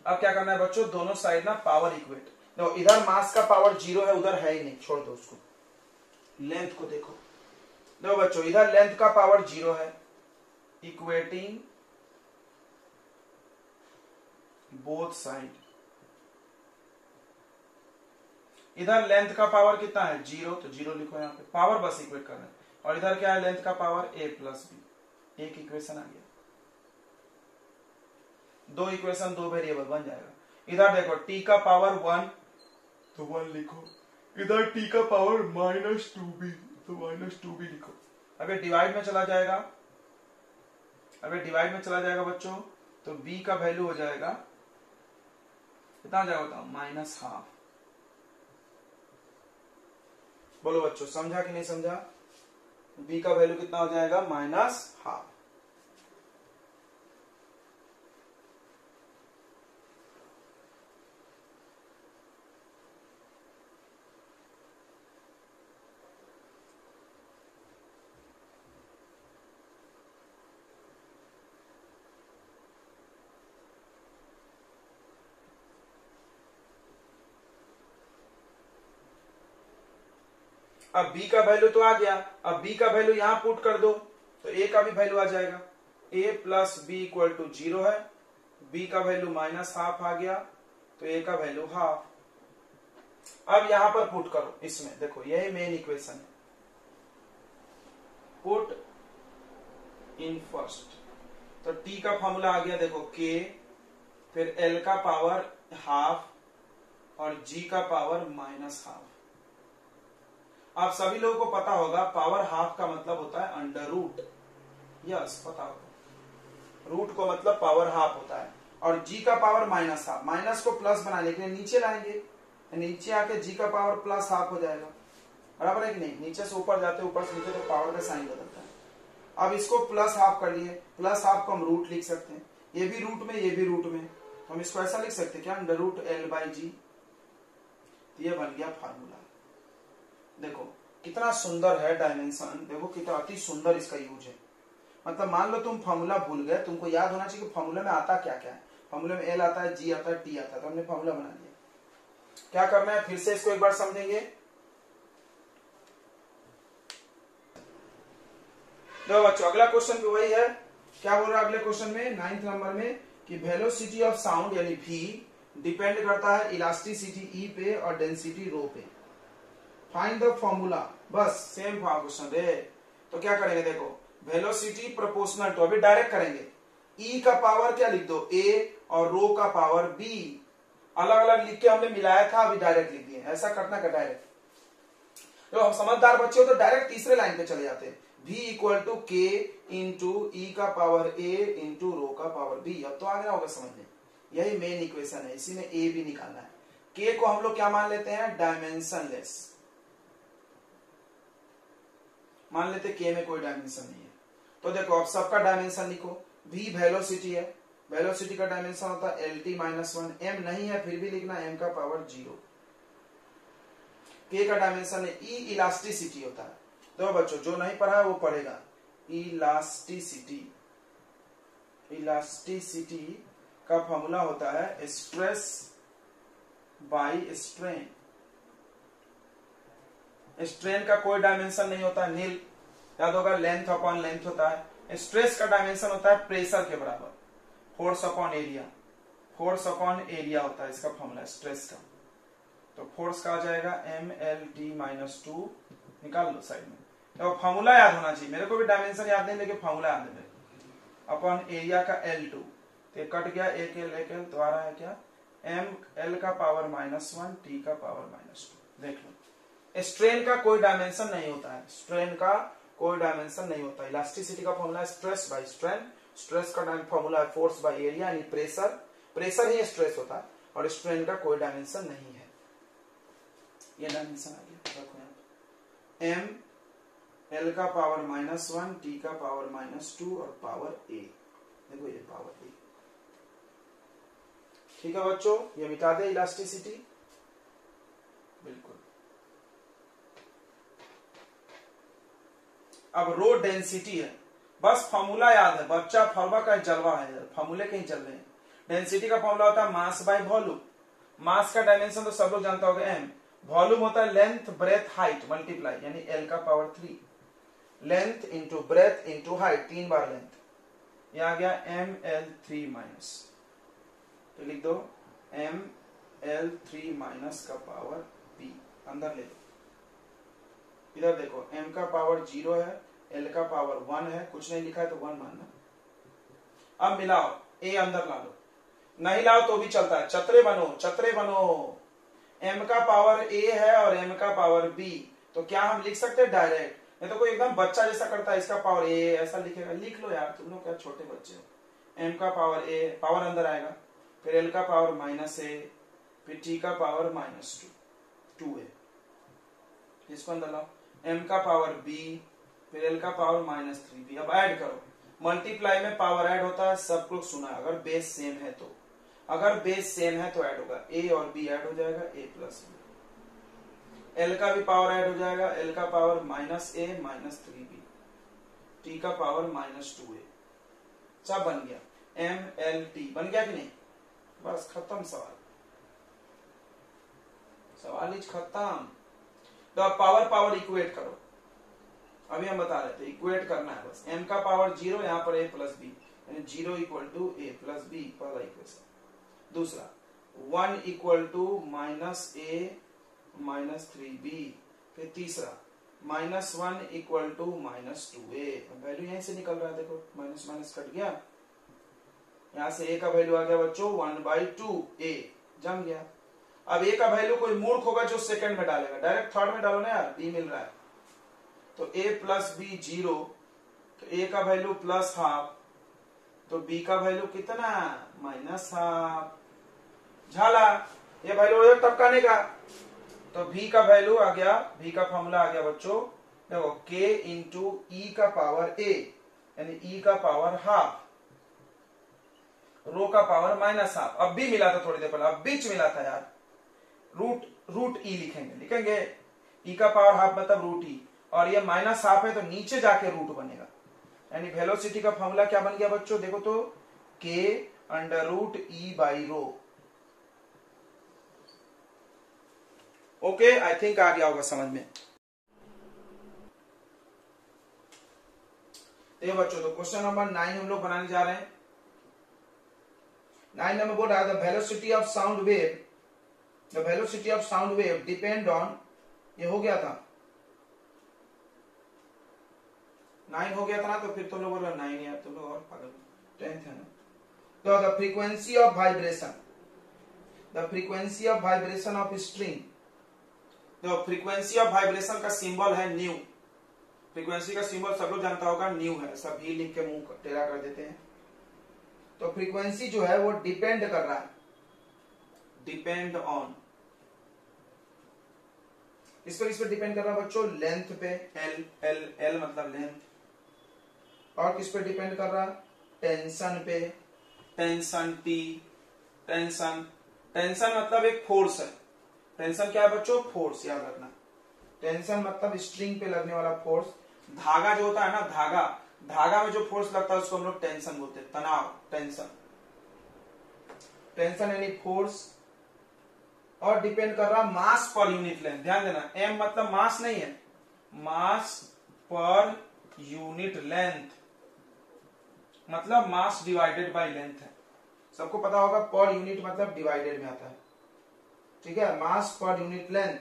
अब क्या करना है बच्चों, दोनों साइड ना पावर इक्वेट। देखो इधर मास का पावर 0 है, उधर है ही नहीं, छोड़ दो उसको। लेंथ को देखो, देखो बच्चों इधर लेंथ का पावर 0 है, इक्वेटिंग बोथ साइड। इधर लेंथ का पावर कितना है 0, तो 0 लिखो यहाँ पे, पावर बस इक्वेट कर रहे हैं। और इधर क्या है, लेंथ का पावर A प्लस B। एक इक्वेशन आ गया, दो इक्वेशन दो वेरिएबल बन जाएगा। इधर देखो T का पावर 1 तो 1 लिखो, इधर T का पावर -2B तो -2B लिखो। अब ये डिवाइड में चला जाएगा, अब ये डिवाइड में चला जाएगा बच्चों, तो B का वैल्यू हो जाएगा कितना जाएगा बताओ, -12। बोलो बच्चों समझा कि नहीं समझा, B का वैल्यू कितना हो जाएगा, -12। अब B का वैल्यू तो आ गया, अब B का वैल्यू यहां पुट कर दो तो A का भी वैल्यू आ जाएगा। A plus B equal to 0 है, B का वैल्यू -12 आ गया तो A का वैल्यू हाफ। अब यहां पर पुट करो, इसमें देखो यही मेन इक्वेशन है, पुट इन फर्स्ट। तो T का फॉर्मूला आ गया देखो K, फिर L का पावर हाफ और G का पावर -12। आप सभी लोगों को पता होगा पावर हाफ का मतलब होता है अंडर रूट, यस पता होगा, रूट को मतलब पावर हाफ होता है। और G का पावर -12, माइनस को प्लस बनाने के लिए नीचे लाएंगे, नीचे आके G का पावर +12 हो जाएगा, बराबर है कि नहीं। नीचे से ऊपर जाते, ऊपर से नीचे तो पावर का साइन बदलता है। अब इसको +12 कर लिए, +12 को हम रूट लिख सकते हैं, ये भी रूट में ये भी रूट में, तो हम इसको ऐसा लिख सकते हैं क्या, √L/G। ये बन गया फार्मूला। देखो कितना सुंदर है डायमेंशन, देखो कितना अति सुंदर इसका यूज है। मतलब मान लो तुम फॉर्मूला भूल गए, तुमको याद होना चाहिए कि फॉर्मूला में आता क्या क्या है। फॉर्मूले में L आता है, G आता है, T आता है, तो हमने फॉर्मूला बना लिया। क्या करना है, फिर से इसको एक बार समझेंगे। देखो बच्चों अगला क्वेश्चन भी वही है, क्या बोल रहा है अगले क्वेश्चन में 9th नंबर में, कि वेलोसिटी ऑफ साउंड यानी V डिपेंड करता है इलास्टिसिटी E पे और डेंसिटी ρ पे। फाइंड द फॉर्मूला, बस सेम क्वेश्चन रे। तो क्या करेंगे, देखो वेलोसिटी प्रोपोर्शनल टू, अभी डायरेक्ट करेंगे, E का पावर क्या लिख दो A और ρ का पावर B, अलग अलग लिख के हमने मिलाया था, अभी डायरेक्ट लिख दिए। ऐसा करना का डायरेक्ट, तो समझदार बच्चे हो तो डायरेक्ट तीसरे लाइन पे चले जाते हैं, V equal to K into E का पावर A इंटू ρ का पावर B। अब तो आ गया होगा समझने, यही मेन इक्वेशन है, इसी में A भी निकालना है। K को हम लोग क्या मान लेते हैं, डायमेंशनलेस मान लेते, K में कोई डायमेंशन नहीं है। तो देखो अब सबका डायमेंशन लिखो, V वेलोसिटी है, वेलोसिटी का डायमेंशन होता है LT-1, M नहीं है फिर भी लिखना M का पावर 0। K का डायमेंशन है, E इलास्टिसिटी होता है। तो बच्चों जो नहीं पढ़ा है वो पढ़ेगा, इलास्टिसिटी, इलास्टिसिटी का फॉर्मूला होता है स्ट्रेस बाय स्ट्रेन। स्ट्रेन का कोई डायमेंशन नहीं होता, नील, याद होगा, लेंथ अपॉन लेंथ होता है। स्ट्रेस का डायमेंशन होता है प्रेशर के बराबर, force upon area, force upon area होता है इसका फॉर्मूला स्ट्रेस का। तो फोर्स का आ जाएगा mLT-2, निकाल लो साइड में। तो फॉर्मूला याद होना चाहिए, मेरे को भी डायमेंशन याद नहीं लेकिन फॉर्मूला याद है मेरे को। अपॉन एरिया का L2, तो कट गया एक L, तो आ रहा है क्या, mL का पावर -1 T का पावर -2। देख लो, स्ट्रेन का कोई डायमेंशन नहीं होता है, स्ट्रेन का कोई डायमेंशन नहीं होता। इलास्टिसिटी का फॉर्मूला है स्ट्रेस बाय स्ट्रेन, स्ट्रेस का फॉर्मूला है फोर्स बाय एरिया, यानी प्रेशर, प्रेशर ही स्ट्रेस होता है, और स्ट्रेन का कोई डायमेंशन नहीं है। ये डायमेंशन आ गया, रखो यहाँ पे, m L का पावर -1 T का पावर -2 और पावर a, देखो ये पावर a। ठीक है बच्चों, ये मिटा दे इलास्टिसिटी, बिल्कुल। अब रो डेंसिटी है, बस फॉर्मूला याद है, बच्चा फॉर्मूला का जलवा है, फॉर्मूले कहीं चल रहे हैं। डेंसिटी का फॉर्मूला होता है मास बाय वॉल्यूम। मास का डायमेंशन तो सब लोग जानता होगा m, वॉल्यूम होता है लेंथ ब्रेथ हाइट मल्टीप्लाई, यानी L का power 3, length into breadth into height, 3 बार लेंथ, यह आ गया mL3-, तो लिख दो mL3- का पावर p, अंदर ले लो। इधर देखो m का पावर 0 है, L का पावर 1 है, कुछ नहीं लिखा है तो 1 मानना। अब मिलाओ, a अंदर ला लो, नहीं लाओ तो भी चलता है, चतरे बनो, चतरे बनो। m का पावर a है और m का पावर b, तो क्या हम लिख सकते हैं डायरेक्ट, नहीं तो कोई एकदम बच्चा जैसा करता है, इसका पावर a ऐसा लिखेगा, लिख लो यार, तुम लोग क्या छोटे बच्चे हो। m का पावर a, पावर अंदर आएगा, फिर l का पावर -a, फिर t का पावर -2a, इसको अंदर लाओ, m का पावर b, फिर l का पावर -3b। अब ऐड करो, मल्टीप्लाई में पावर ऐड होता है, सब लोग सुना, अगर बेस सेम है तो, अगर बेस सेम है तो ऐड होगा, a और b ऐड हो जाएगा, a प्लस b। l का भी पावर ऐड हो जाएगा, l का पावर -a -3b, t का पावर -2a, सब बन गया, mLT बन गया कि नहीं, बस खत्म सवाल, सवाल इज खत्म। तो अब पावर पावर इक्वेट करो, अभी हम बता रहे थे इक्वेट करना है बस। m का पावर 0, यहाँ पर a प्लस b, यानी 0 equal to a plus b, पहला इक्वेशन। दूसरा 1 इक्वल टू -a -3b, फिर तीसरा -1 इक्वल टू -2a। वैल्यू यहीं से निकल रहा है, देखो माइनस माइनस कट गया, यहां से a का वैल्यू आ गया बच्चों 1/2a, जम गया। अब a का वैल्यू कोई मूर्ख होगा जो सेकंड में डालेगा, डायरेक्ट थर्ड में डालो ना यार, b मिल रहा है, तो a प्लस b 0, तो a का वैल्यू +½ तो b का वैल्यू कितना, -½ झाला, ये वैल्यू एक टपकाने का, तो v का वैल्यू आ गया, v का फॉर्मूला आ गया बच्चों, देखो k इंटू e का पावर a, यानी e का पावर ½ रो का पावर -½ अब भी मिला था थोड़ी देर पहले, अब बीच मिला था यार, रूट e लिखेंगे, लिखेंगे e का पावर ½ मतलब √e, और ये -½ है तो नीचे जाके रूट बनेगा, यानी वेलोसिटी का फॉर्मूला क्या बन गया बच्चों, देखो तो k√e/ρ। ओके, आई थिंक आ गया होगा समझ में। तो बच्चों, तो क्वेश्चन नंबर 9 हम लोग बनाने जा रहे हैं। 9 नंबर बोल रहा है, the velocity of sound wave, the velocity of sound wave depend on, ये हो गया था 9 हो गया था ना, तो फिर तुम लोग बोल रहे 9 यार, तुम लोग और पागल, 10th है ना। तो the frequency of vibration, the frequency of vibration of string, तो फ्रीक्वेंसी ऑफ वाइब्रेशन का सिंबल है न्यू, फ्रीक्वेंसी का सिंबल सब लोग जानता होगा, न्यू है, सब भी लिख के मुंह टेढ़ा कर देते हैं। तो फ्रीक्वेंसी जो है वो डिपेंड कर रहा है, डिपेंड ऑन, इस पर डिपेंड कर रहा है बच्चों, लेंथ पे, एल मतलब लेंथ, और किस पे डिपेंड कर रहा है, टेंशन पे, टेंशन टी, टेंशन मतलब एक फोर्स है, टेंशन क्या है बच्चों, फोर्स, याद रखना, टेंशन मतलब स्ट्रिंग पे लगने वाला फोर्स। धागा जो होता है ना, धागा में जो फोर्स लगता है उसको हम लोग टेंशन बोलते हैं, तनाव, टेंशन। टेंशन यानी फोर्स, और डिपेंड कर रहा मास पर यूनिट लेंथ। ध्यान देना, एम मतलब मास नहीं है, मास पर यूनिट लेंथ मतलब मास डिवाइडेड बाय लेंथ है। सबको पता होगा पर यूनिट मतलब डिवाइडेड में आता है, ठीक है। मास पर यूनिट लेंथ,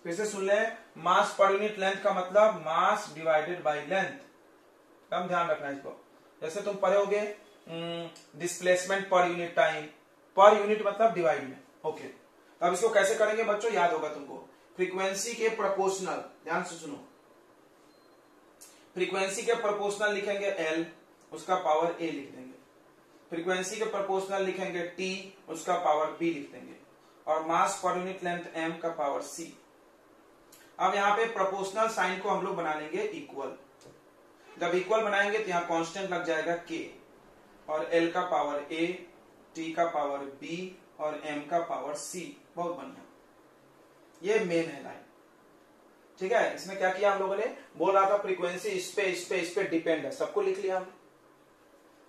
फिर से सुन ले, मास पर यूनिट लेंथ का मतलब मास डिवाइडेड बाय लेंथ। कम ध्यान रखना इसको। जैसे तुम पढ़ोगे displacement per unit time, per unit मतलब डिवाइड में, ओके। अब इसको कैसे करेंगे बच्चों, याद होगा तुमको, फ्रीक्वेंसी के प्रोपोर्शनल, ध्यान से सुनो, फ्रीक्वेंसी के प्रोपोर्शनल लिखेंगे एल, उसका पावर ए लिख देंगे। फ्रीक्वेंसी के प्रोपोर्शनल लिखेंगे टी, उसका पावर बी लिख देंगे। और मास पर यूनिट लेंथ एम का पावर सी। अब यहाँ पे प्रोपोर्शनल साइन को हम लोग बना लेंगे इक्वल। जब इक्वल बनाएंगे तो यहाँ कांस्टेंट लग जाएगा के, और एल का पावर ए, टी का पावर बी और एम का पावर सी। बहुत बढ़िया, ये मेन है लाइन, ठीक है। इसमें क्या किया हम लोगों ने, बोल रहा था फ्रीक्वेंसी इस पे डिपेंड है, सबको लिख लिया हमने।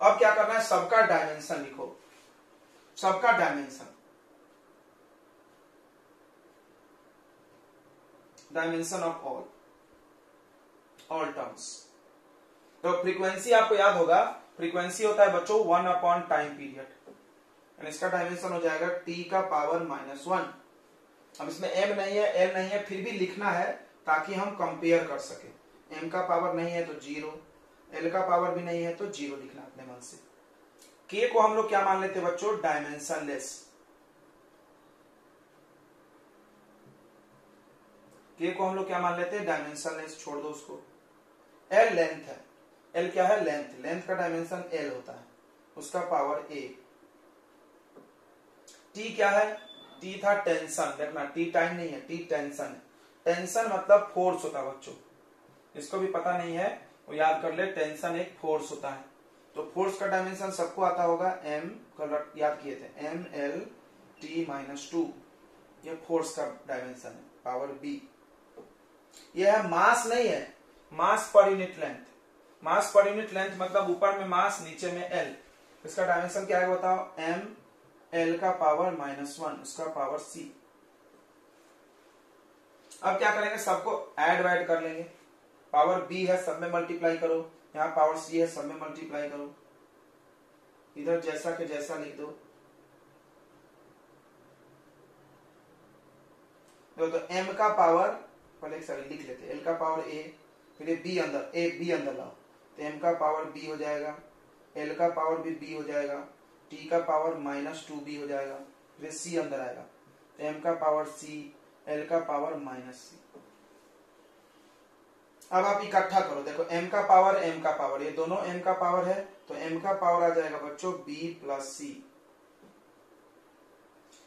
अब क्या करना है, सबका डायमेंशन लिखो, सबका dimension, dimension of all terms. तो फ्रीक्वेंसी आपको याद होगा, फ्रीक्वेंसी होता है बच्चों 1 अपॉन टाइम पीरियड, इसका डायमेंशन हो जाएगा टी का पावर -1। अब इसमें एम नहीं है, एल नहीं है, फिर भी लिखना है ताकि हम कंपेयर कर सके। एम का पावर नहीं है तो 0, एल का पावर भी नहीं है तो 0 लिखना अपने मन से। के को हम लोग क्या मान लेते हैं बच्चों, डायमेंशनलेस। के को हम लोग क्या मान लेते हैं, डायमेंशनलेस, छोड़ दो उसको। एल लेंथ है, एल क्या है, लेंथ, लेंथ का डायमेंशन एल होता है, उसका पावर ए। टी क्या है, टी था टेंशन, देखना टी टाइम नहीं है, टी टेंशन है। टेंशन मतलब फोर्स होता है बच्चों, जिसको भी पता नहीं है वो याद कर ले, टेंशन एक फोर्स होता है। तो फोर्स का डायमेंशन सबको आता होगा, एम, कल याद किए थे, एम एल टी -2, ये फोर्स का डायमेंशन है, पावर बी। ये है मास नहीं है, मास पर यूनिट लेंथ। मास पर यूनिट लेंथ मतलब ऊपर में मास, नीचे में एल। इसका डायमेंशन क्या है बताओ, एम एल का पावर -1, उसका पावर सी। अब क्या करेंगे, सबको ऐड वैड कर लेंगे। पावर बी है, सब में मल्टीप्लाई करो, यहाँ पावर सी है, सब में मल्टीप्लाई करो, इधर जैसा के जैसा लिख दो। तो एम का पावर, पहले एक लिख लेते, एल का पावर ए, फिर बी अंदर, ए बी अंदर लाओ, तो एम का पावर बी हो जाएगा, एल का पावर भी बी हो जाएगा, टी का पावर -2b हो जाएगा, फिर सी अंदर आएगा, तो एम का पावर सी, एल का पावर -c। अब आप इकट्ठा करो, देखो m का पावर, m का पावर, ये दोनों m का पावर है, तो m का पावर आ जाएगा बच्चों b + c।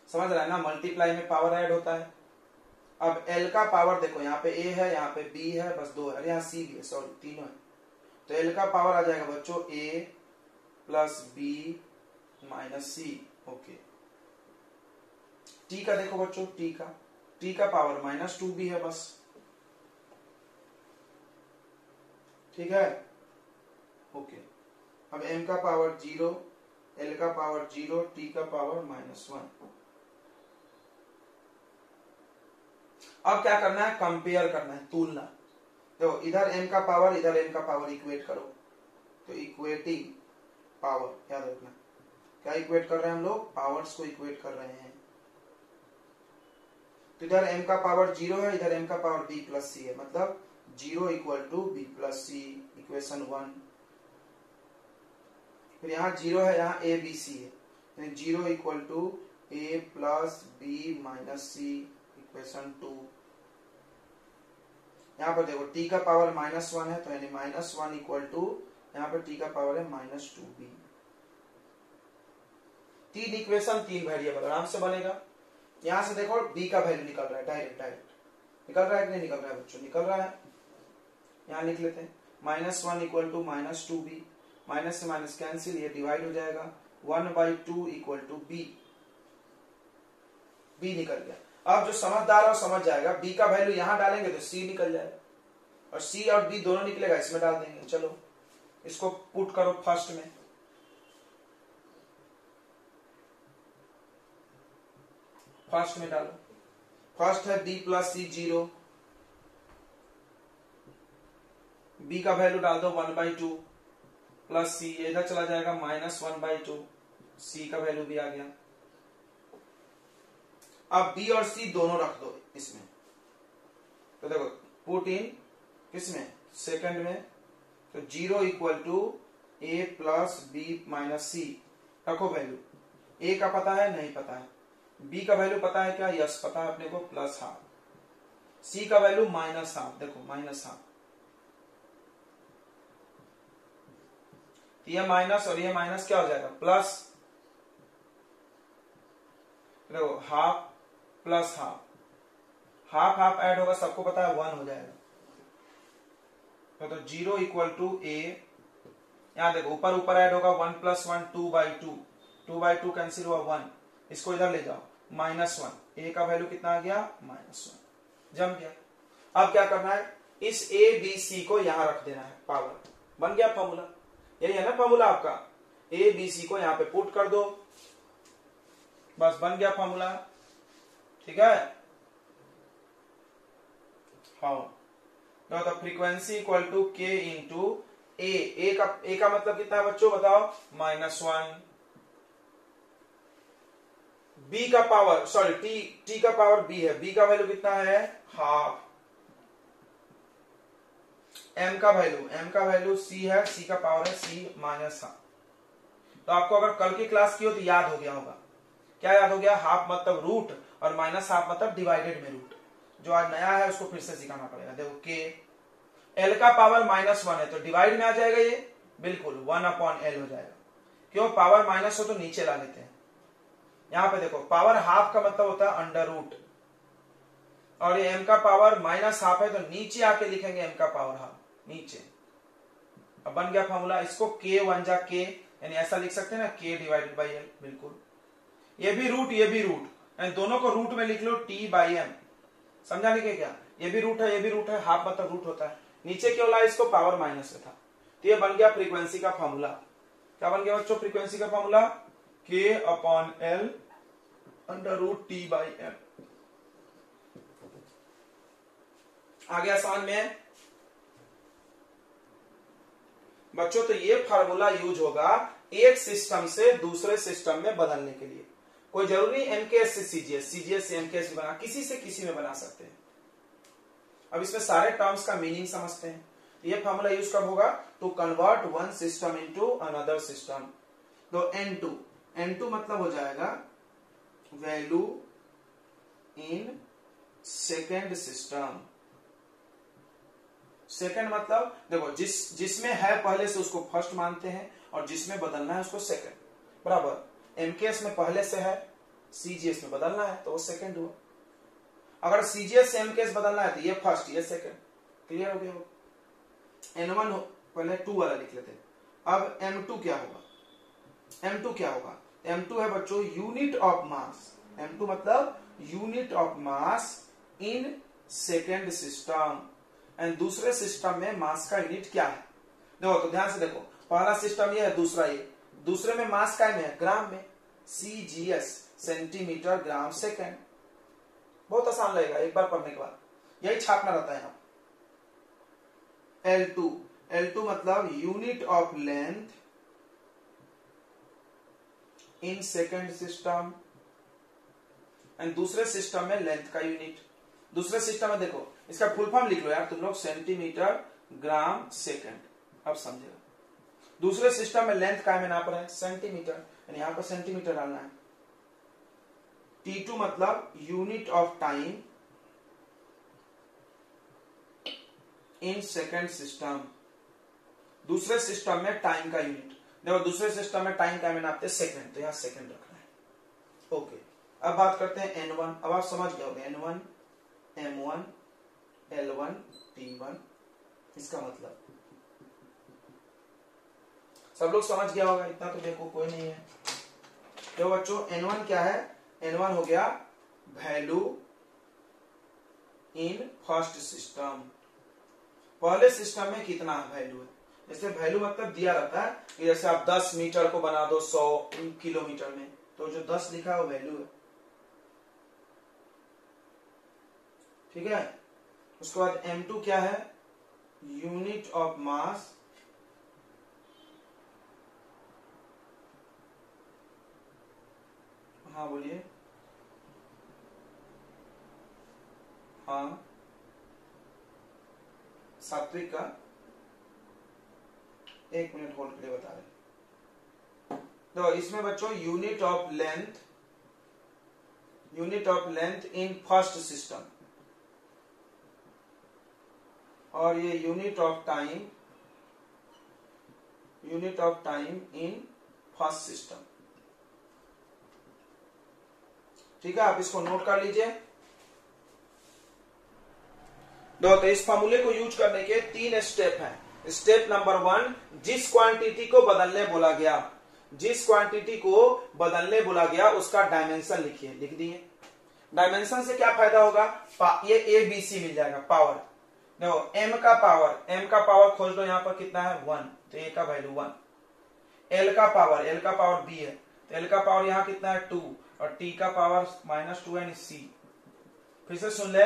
समझ रहा है ना, मल्टीप्लाई में पावर ऐड होता है। अब l का पावर देखो, यहाँ पे a है, यहाँ पे b है, बस 2 है, अरे यहाँ c भी है, सॉरी तीनों है। तो l का पावर आ जाएगा बच्चों a + b -c, okay. t का देखो बच्चों, t का पावर -2b है बस, ठीक है, ओके। अब m का पावर 0, l का पावर 0, t का पावर -1। अब क्या करना है, कंपेयर करना है, तुलना। देखो इधर m का पावर, इधर m का पावर इक्वेट करो, तो इक्वेटिंग पावर, याद रखना क्या इक्वेट कर रहे हैं हम लोग, पावर्स को इक्वेट कर रहे हैं। तो इधर m का पावर 0 है, इधर m का पावर b + c है, मतलब 0 = b + c, इक्वेशन 1। फिर यहाँ 0 है, यहाँ a b c है, 0 = a + b - c, इक्वेशन 2। यहाँ पर देखो t का पावर -1 है, तो यानी -1 = यहाँ पर t का पावर है -2b। 3 इक्वेशन 3 वेरिएबल आराम से बनेगा। यहाँ से देखो b का वैल्यू निकल रहा है, डायरेक्ट निकल रहा है कि नहीं निकल रहा है बच्चों, निकल रहा है। यहाँ लिख लेते हैं, -1 = -2b, माइनस से माइनस कैंसिल, ये डिवाइड हो जाएगा, 1/2 = b, b निकल गया। अब जो समझदार है समझ जाएगा, b का वैल्यू यहाँ डालेंगे तो c निकल जाएगा, और c और b दोनों निकलेगा, इसमें डाल देंगे। चलो इसको पुट करो फर्स्ट में, फर्स्ट में डालो। फर्स्ट है b प्लस सी 0, b का वैल्यू डाल दो 1/2 प्लस सी, इधर चला जाएगा -1/2, सी का वैल्यू भी आ गया। अब b और c दोनों रख दो इसमें, तो देखो पुट इन किसमें, सेकंड में, तो 0 equal to a plus B minus C, रखो वैल्यू। a का पता है, नहीं पता है। b का वैल्यू पता है क्या, यस पता है अपने को, +½ c का वैल्यू -½ देखो -½ ये माइनस और ये माइनस क्या हो जाएगा, प्लस, देखो half plus half, half half add होगा, सबको पता है 1 हो जाएगा। तो 0 इक्वल टू a, यहां देखो ऊपर ऊपर ऐड होगा 1 + 1 2/2, 2/2 कैंसिल हुआ 1, इसको इधर ले जाओ -1, a का वैल्यू कितना आ गया -1, जम गया। अब क्या करना है, इस a b c को यहां रख देना है, पावर बन गया फॉर्मूला, यही है ना फॉर्मूला आपका, a b c को यहां पे पुट कर दो, बस बन गया फॉर्मूला, ठीक है। हाउ, तो frequency equal to k into a का मतलब कितना है बच्चों बताओ, -1, b का पावर सॉरी t का पावर b है, b का वैल्यू कितना है हाफ, m का वैल्यू c है, c का पावर है c -½ तो आपको अगर कल की क्लास की हो तो याद हो गया होगा, क्या याद हो गया, हाफ मतलब रूट और -½ मतलब डिवाइडेड में रूट। जो आज नया है उसको फिर से सिखाना पड़ेगा। देखो k, l का पावर -1 है तो डिवाइड में आ जाएगा ये, बिल्कुल 1/l हो जाएगा, क्यों, पावर माइनस हो तो नीचे ला लेते हैं। यहां पे देखो पावर हाफ का मतलब होता है अंडर रूट, और ये m का पावर -½ है तो नीचे आके लिखेंगे m का पावर हाफ नीचे। अब बन गया फॉर्मूला, इसको k 1 जा k, यानी ऐसा लिख सकते हैं ना k/l, बिल्कुल। ये भी रूट यानी दोनों को रूट में लिख लो t/m, समझा नहीं क्या, ये भी रूट है, हाफ मतलब रूट होता है, नीचे क्यों लाया इसको, पावर माइनस में था। तो ये बन गया फ्रीक्वेंसी का फॉर्मूला। क्या बन गया बच्चों फ्रीक्वेंसी का फॉर्मूला, k/l √t/m। आगे आसान में बच्चों, तो ये फार्मूला यूज होगा एक सिस्टम से दूसरे सिस्टम में बदलने के लिए। कोई जरूरी एमकेएस से सीजीएस से एमकेएस बना, किसी से किसी में बना सकते हैं। अब इसमें सारे टर्म्स का मीनिंग समझते हैं। ये फार्मूला यूज कब होगा, to convert one system into another system. तो n2 मतलब हो जाएगा value in second system. Second मतलब देखो जिसमें है पहले से उसको फर्स्ट मानते हैं, और जिसमें बदलना है उसको सेकेंड, बराबर। एमकेएस में पहले से है, सीजीएस में बदलना है तो वो सेकेंड हुआ। अगर सीजीएस से एमकेएस बदलना है तो ये फर्स्ट ये सेकेंड, क्लियर हो गया। n1 पहले 2 वाला लिख लेते हैं। अब m2 क्या होगा, m2 है बच्चों यूनिट ऑफ मास। m2 मतलब unit of mass in second system, and दूसरे सिस्टम में मास का यूनिट क्या है। देखो तो ध्यान से देखो, पहला सिस्टम ये है, दूसरा ये, दूसरे में मास का में है ग्राम में, सीजीएस सेंटीमीटर ग्राम सेकेंड। बहुत आसान लगेगा एक बार पढ़ने के बाद, यही छापना रहता है। L2 मतलब unit of length in second system, and दूसरे सिस्टम में लेंथ का यूनिट। दूसरे सिस्टम में देखो इसका फुल फॉर्म लिख लो यार तुम लोग, सेंटीमीटर ग्राम सेकेंड। अब समझेगा, दूसरे सिस्टम में लेंथ काय में नाप रहे हैं, सेंटीमीटर, यानी यहां पर सेंटीमीटर डालना है। T2 मतलब unit of time in second system, दूसरे सिस्टम में टाइम का यूनिट। देखो दूसरे सिस्टम में टाइम काय में नापते हैं, सेकेंड, तो यहां सेकेंड रखना है। ओके, अब बात करते हैं N1। अब आप समझ गए होंगे N1 M1 L1 T1, इसका मतलब सब लोग समझ गया होगा, इतना तो देखो कोई नहीं है। तो बच्चों N1 क्या है, N1 हो गया वैल्यू इन फर्स्ट सिस्टम, पहले सिस्टम में कितना वैल्यू है। जैसे वैल्यू मतलब दिया रहता है कि जैसे आप 10 मीटर को बना दो 100 किलोमीटर में, तो जो 10 लिखा है वो वैल्यू है। ठीक है। उसके बाद m2 क्या है, यूनिट ऑफ मास हाँ बोलिए, हाँ सात्विक का, एक मिनट होल्ड के लिए बता रहे। तो इसमें बच्चों unit of length in first system, और ये unit of time in first system. ठीक है, आप इसको नोट कर लीजिए। तो इस फॉर्मूले को यूज करने के 3 स्टेप हैं। स्टेप नंबर 1, जिस क्वांटिटी को बदलने बोला गया उसका डायमेंशन लिखिए, लिख दिए। डायमेंशन से क्या फायदा होगा, ये ABC मिल जाएगा, पावर। देखो m का पावर खोज लो, यहां पर कितना है 1, तो a का वैल्यू 1। l का पावर b है, तो l का पावर यहां कितना है 2, और t का पावर -2 यानी c। फिर से सुन ले,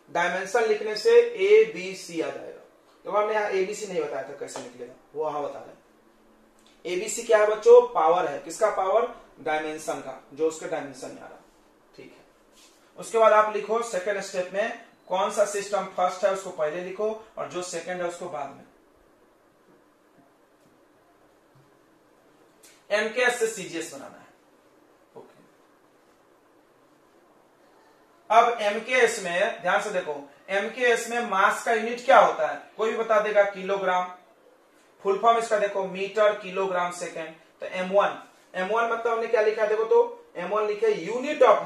डायमेंशन लिखने से ABC आ जाएगा। तो हमने यहाँ ABC नहीं बताया था कैसे निकलेगा, वो वहां बता रहे। ABC क्या है बच्चों, पावर है। किसका पावर, डायमेंशन का, जो उसके डायमेंशन में आ रहा। ठीक है, उसके बाद आप लिखो सेकेंड स्टेप में कौन सा सिस्टम फर्स्ट है उसको पहले लिखो, और जो सेकेंड है उसको बाद में। MKS से CGS बनाना है। ओके, अब MKS में ध्यान से देखो, MKS में मास का यूनिट क्या होता है, कोई भी बता देगा, किलोग्राम। फुल फॉर्म इसका देखो, मीटर किलोग्राम सेकेंड। तो M1 मतलब हमने क्या लिखा है, देखो तो M1 लिखे यूनिट ऑफ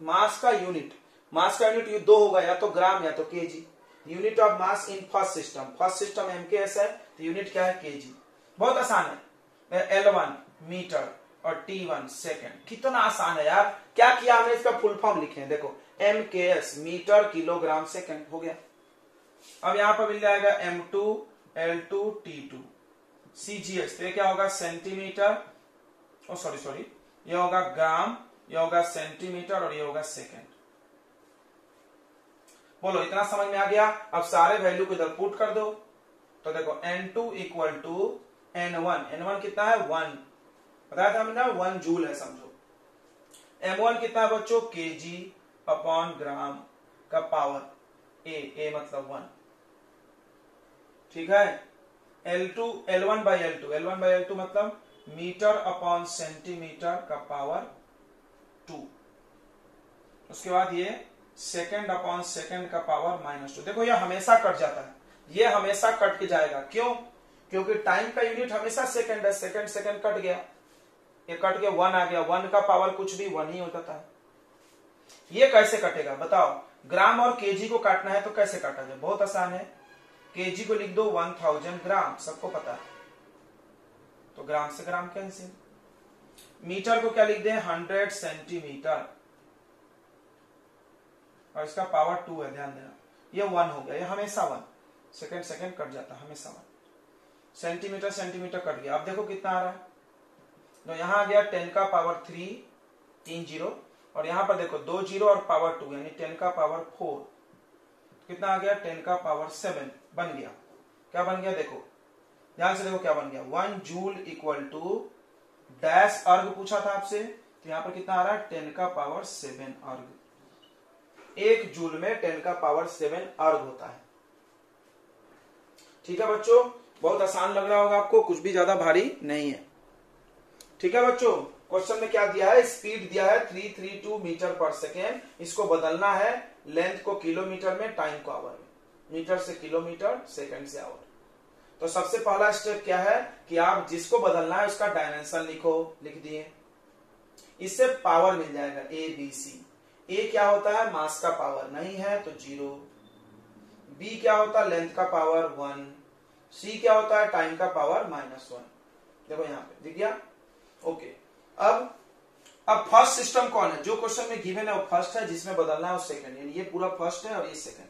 मास का यूनिट ये 2 होगा, या तो ग्राम या तो KG. Unit of mass in first system MKS है, तो यूनिट क्या है, केजी। बहुत आसान है। L1 मीटर और T1 सेकेंड। कितना आसान है यार, क्या किया हमने, इसका फुल फॉर्म लिखे हैं, देखो MKS मीटर किलोग्राम सेकेंड हो गया। अब यहां पर मिल जाएगा M2 L2 T2 CGS, तो ये क्या होगा, सेंटीमीटर, सॉरी ये होगा ग्राम, ये होगा सेंटीमीटर, और ये होगा सेकेंड। बोलो इतना समझ में आ गया। अब सारे वैल्यू को इधर पुट कर दो, तो देखो N2 इक्वल टू N1 कितना है 1, बताया था हमने 1 जूल है समझो। M1 कितना है बच्चों, केजी अपॉन ग्राम का पावर A मतलब 1। ठीक है, L1 बाई L2 मतलब मीटर अपॉन सेंटीमीटर का पावर 2। उसके बाद ये सेकंड अपॉन सेकंड का पावर -2। देखो ये हमेशा कट जाता है, ये हमेशा कट के जाएगा। क्यों, क्योंकि टाइम का यूनिट हमेशा सेकंड है, सेकंड कट गया, ये कट के 1 आ गया। 1 का पावर कुछ भी 1 ही होता था। ये कैसे कटेगा बताओ, ग्राम और केजी को काटना है तो कैसे काटा जाए, बहुत आसान है। केजी को लिख दो 1000 ग्राम, सबको पता है, तो ग्राम से ग्राम कैंसिल। मीटर को क्या लिख दें, 100 सेंटीमीटर, और इसका पावर 2 है, ध्यान देना। ये 1 हो गया, ये हमेशा 1, सेकंड कट जाता है हमेशा 1। सेंटीमीटर कट गया। अब देखो कितना आ रहा है, तो यहां आ गया 10 का पावर 3 0, और यहां पर देखो 2 0 और पावर 2 यानी 10 का पावर 4, कितना आ गया 10 का पावर 7 बन गया। क्या बन गया देखो, ध्यान से देखो क्या बन गया, 1 जूल इक्वल टू डैश अर्ग पूछा था आपसे, तो यहां पर कितना आ रहा है 10 का पावर 7 अर्ग। 1 जूल में 10 का पावर 7 अर्ग होता है। ठीक है बच्चों, बहुत आसान लग रहा होगा आपको, कुछ भी ज्यादा भारी नहीं है। ठीक है बच्चों, क्वेश्चन में क्या दिया है, स्पीड दिया है 332 मीटर पर सेकेंड, इसको बदलना है लेंथ को किलोमीटर में, टाइम को आवर में, मीटर से किलोमीटर, सेकंड से आवर। तो सबसे पहला स्टेप क्या है कि आप जिसको बदलना है उसका डायमेंशन लिखो, लिख दिए। इससे पावर मिल जाएगा ABC। A क्या होता है, मास का पावर, नहीं है तो 0। B क्या होता है, लेंथ का पावर 1। C क्या होता है, टाइम का पावर -1। देखो यहाँ पे दिख गया। ओके, अब फर्स्ट सिस्टम कौन है, जो क्वेश्चन में गिवन है वो फर्स्ट है, जिसमें बदलना है वो सेकंड, यानी ये पूरा फर्स्ट है और ये सेकंड।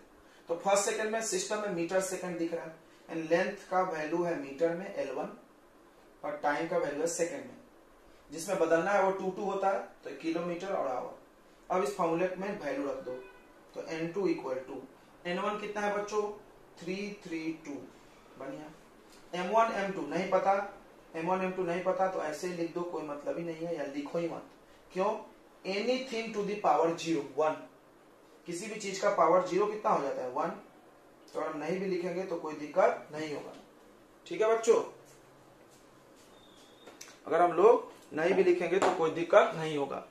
तो फर्स्ट सेकंड में सिस्टम में मीटर सेकंड दिख रहा है, एंड लेंथ का वैल्यू है मीटर में L1, और टाइम का वैल्यू है सेकंड में। जिसमें बदलना है वो 2 होता है, तो किलोमीटर और आवर। अब इस फॉर्मूले में वैल्यू रख दो, तो N2 इक्वल टू N1 कितना है बच्चों 332 बढ़िया। M1 M2 नहीं पता, M1 M2 नहीं पता तो ऐसे ही लिख दो, कोई मतलब ही नहीं है, या लिखो ही मत। क्यों? एनीथिंग टू द पावर 0 1, किसी भी चीज का पावर 0 कितना हो जाता है 1। तो अगर नहीं भी लिखेंगे तो कोई दिक्कत नहीं होगा, ठीक है बच्चों। अगर हम लोग नहीं भी लिखेंगे तो कोई दिक्कत नहीं होगा।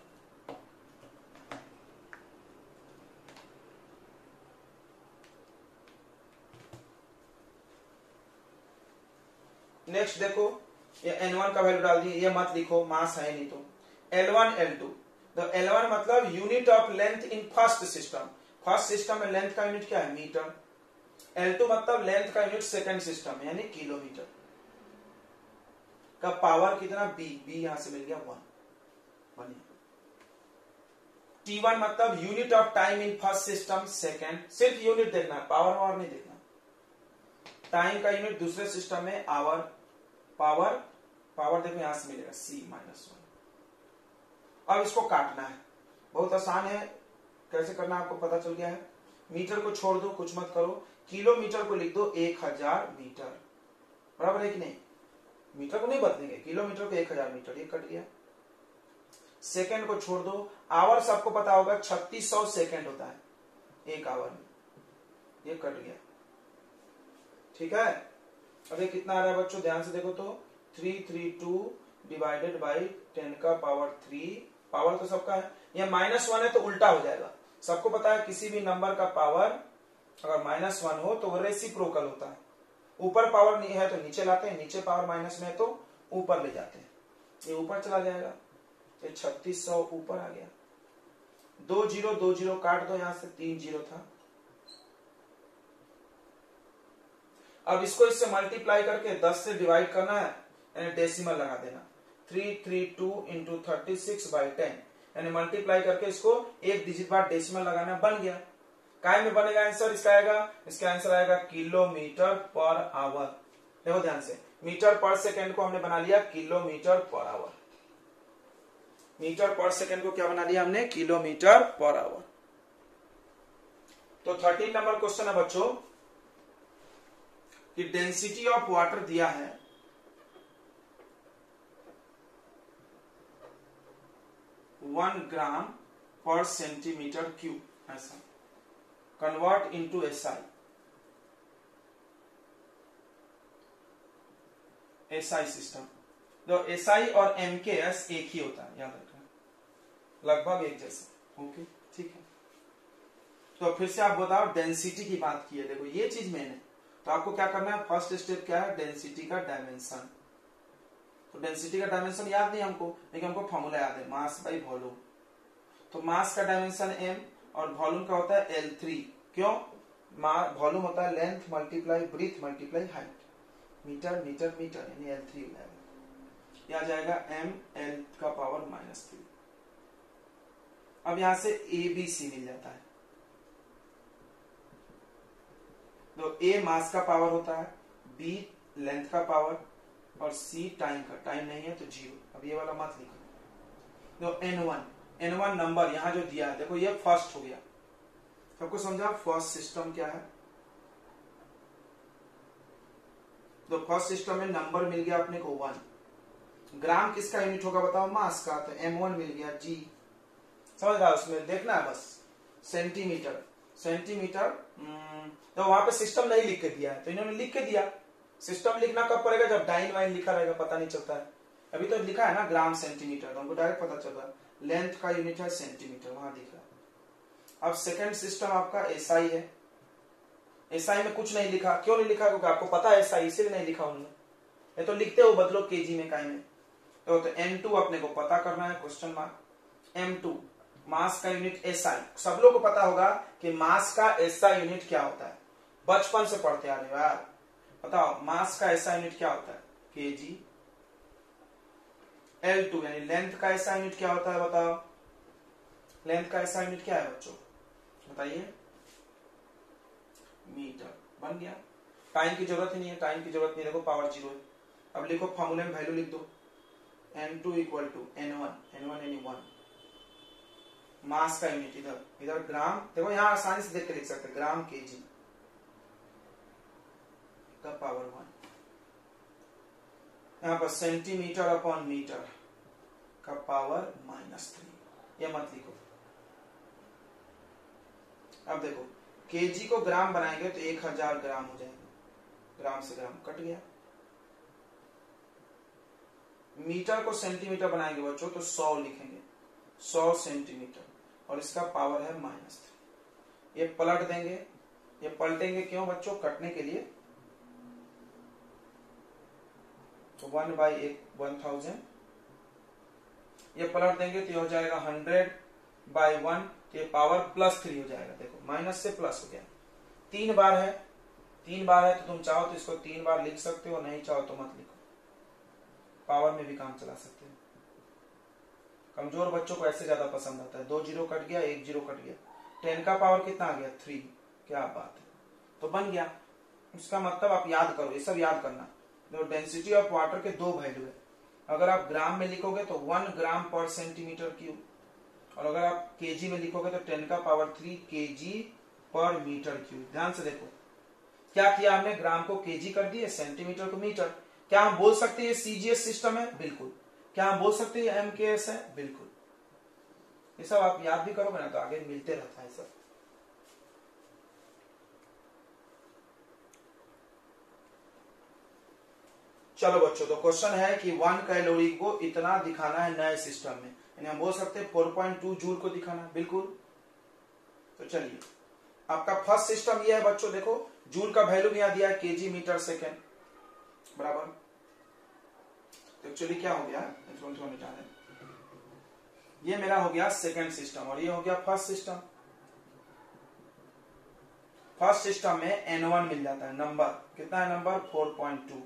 नेक्स्ट देखो, ये N1 का वैल्यू डाल दिए, ये मत लिखो, मास है नहीं तो। L1 L2, तो L1 मतलब unit of length in first system, first system में लेंथ का यूनिट क्या है मीटर। L2 मतलब लेंथ का यूनिट सेकंड सिस्टम में यानी किलोमीटर का पावर कितना B, B यहां से मिल गया 1। T1 मतलब unit of time in first system second, सिर्फ यूनिट देखना है, पावर वावर नहीं देखना। टाइम का यूनिट दूसरे सिस्टम में आवर, पावर पावर देखो यहां से मिलेगा C-1। अब इसको काटना है, बहुत आसान है, कैसे करना आपको पता चल गया है। मीटर को छोड़ दो, कुछ मत करो, किलोमीटर को लिख दो 1000 मीटर, बराबर है कि नहीं। मीटर को नहीं बदलेंगे, किलोमीटर को 1000 मीटर, ये कट गया। सेकंड को छोड़ दो, आवर सबको पता होगा 3600 सेकंड होता है एक आवर में, ये कट गया, ठीक है। अब ये कितना आ रहा है बच्चों, ध्यान से देखो तो 332 डिवाइडेड बाई 10 का पावर 3, पावर तो सबका है, ये -1 है तो उल्टा हो जाएगा। सबको पता है किसी भी नंबर का पावर अगर -1 हो तो वो रेसिप्रोकल होता है, ऊपर पावर नहीं है तो नीचे लाते हैं, नीचे पावर माइनस में है तो ऊपर ले जाते हैं, ये ऊपर चला जाएगा, ये 3600 ऊपर आ गया। 2 0 काट दो, यहां से 3 0 था। अब इसको इससे मल्टीप्लाई करके 10 से डिवाइड करना है, यानी डेसिमल लगा देना, 332 इंटू 36/10, यानी मल्टीप्लाई करके इसको एक डिजिट बाद डेसिमल लगाना, बन गया। काय में बनेगा आंसर इसका आएगा, इसका आंसर आएगा किलोमीटर पर आवर। देखो ध्यान से, मीटर पर सेकंड को हमने बना लिया किलोमीटर पर आवर, मीटर पर सेकंड को क्या बना लिया हमने किलोमीटर पर आवर। तो 13 नंबर क्वेश्चन है बच्चों कि डेंसिटी ऑफ वाटर दिया है 1 ग्राम पर सेंटीमीटर क्यूब, ऐसा convert into SI, SI system. तो SI और MKS एक ही होता है, याद रखना, लगभग एक जैसा, ओके ठीक है। तो फिर से आप बताओ, डेंसिटी की बात की है, देखो ये चीज मैंने, तो आपको क्या करना है, फर्स्ट स्टेप क्या है, डेंसिटी का डायमेंशन। तो डेंसिटी का डायमेंशन याद नहीं हमको, लेकिन हमको फॉर्मूला याद है, मास बाई वॉल्यूम। तो मास का डायमेंशन m और वॉल्यूम का होता है L3। क्यों? वॉल्यूम होता है length multiply breadth multiply height, metre metre metre, यानी L3 हो जाएगा, यह आ जाएगा ml का पावर -3। अब यहां से ABC मिल जाता है, तो A मास का पावर होता है, B लेंथ का पावर और C टाइम का, टाइम नहीं है तो 0। अब ये वाला मत लिखो। तो N1 नंबर यहां जो दिया है, देखो ये फर्स्ट हो गया, सबको समझा फर्स्ट सिस्टम क्या है। तो फर्स्ट सिस्टम में नंबर मिल गया अपने को 1। ग्राम किसका यूनिट होगा बताओ, मास का, तो M1 मिल गया G, समझ रहा है, उसमें देखना है बस। सेंटीमीटर, सेंटीमीटर, तो वहां पे सिस्टम नहीं लिख के दिया है, तो इन्होंने लिख के दिया। सिस्टम लिखना कब पड़ेगा, जब डाइन वाइन लिखा रहेगा, पता नहीं चलता है। अभी तो लिखा है ना ग्राम सेंटीमीटर, तो हमको डायरेक्ट पता चल रहा है, लेंथ का यूनिट है सेंटीमीटर, वहां दिख रहा है। अब सेकंड सिस्टम आपका SI है, SI में कुछ नहीं लिखा, क्यों नहीं लिखा, क्योंकि आपको पता है SI, इसीलिए नहीं लिखा उन्होंने, ये तो लिखते हो बदलो केजी में, काय में। तो N2 अपने को पता करना है, क्वेश्चन मार्क। M2 मास का यूनिट SI, सब लोग को पता होगा कि मास का SI यूनिट क्या होता है, बचपन से पढ़ते आ रहे हो यार, बताओ मास का SI यूनिट क्या होता है, kg। L2 यानी लेंथ का SI यूनिट क्या होता है, बताओ लेंथ का SI यूनिट क्या है बच्चों, बताइए, मीटर। बन गया, टाइम की जरूरत ही नहीं है, टाइम की जरूरत नहीं, देखो पावर 0 है। अब लिखो फॉर्मूले में वैल्यू लिख दो, N2 इक्वल टू N1 यानी 1 मास का यूनिट इधर ग्राम, देखो यहाँ आसानी से देख के लिख सकते हैं, ग्राम केजी का पावर 1, यहाँ पर सेंटीमीटर अपॉन मीटर का पावर -3, ये मत लिखो। अब देखो केजी को ग्राम बनाएंगे तो 1000 ग्राम हो जाएगा, ग्राम से ग्राम कट गया। मीटर को सेंटीमीटर बनाएंगे बच्चों तो 100 लिखेंगे, 100 सेंटीमीटर, और इसका पावर है -3। ये पलट देंगे, ये पलटेंगे क्यों बच्चों? कटने के लिए। तो 1/1000, ये पलट देंगे तो ये हो जाएगा 100/1, तो ये पावर +3 हो जाएगा। देखो माइनस से प्लस हो गया, 3 बार है, 3 बार है तो तुम चाहो तो इसको 3 बार लिख सकते हो, नहीं चाहो तो मत लिखो, पावर में भी काम चला सकते हो। कमजोर बच्चों को ऐसे ज्यादा पसंद आता है, 2 जीरो कट गया, 1 जीरो कट गया, 10 का पावर कितना आ गया? 3, क्या बात है, तो बन गया। उसका मतलब आप याद करो, ये सब याद करना। जो डेंसिटी ऑफ वाटर के 2 वैल्यू है, अगर आप ग्राम में लिखोगे तो 1 ग्राम पर सेंटीमीटर क्यूब, और अगर आप केजी में लिखोगे तो 10 का पावर 3 केजी पर मीटर क्यूब। ध्यान से देखो क्या किया हमने, ग्राम को केजी कर दिए, सेंटीमीटर को मीटर। क्या हम बोल सकते हैं सीजीएस सिस्टम है? बिल्कुल। क्या हम बोल सकते हैं एमकेएस है? बिल्कुल। ये सब आप याद भी करोगे ना तो आगे मिलते रहता है सब। चलो बच्चों, तो क्वेश्चन है कि 1 कैलोरी को इतना दिखाना है नए सिस्टम में, यानी हम बोल सकते हैं 4.2 जूल को दिखाना, बिल्कुल। तो चलिए, आपका फर्स्ट सिस्टम ये है बच्चों, देखो जूल का वैल्यू भी यहां दिया है, केजी मीटर सेकेंड बराबर। तो एक्चुअली क्या हो गया, ये मेरा हो गया सेकेंड सिस्टम और ये हो गया फर्स्ट सिस्टम। फर्स्ट सिस्टम में N1 मिल जाता है, नंबर कितना है? नंबर 4.2।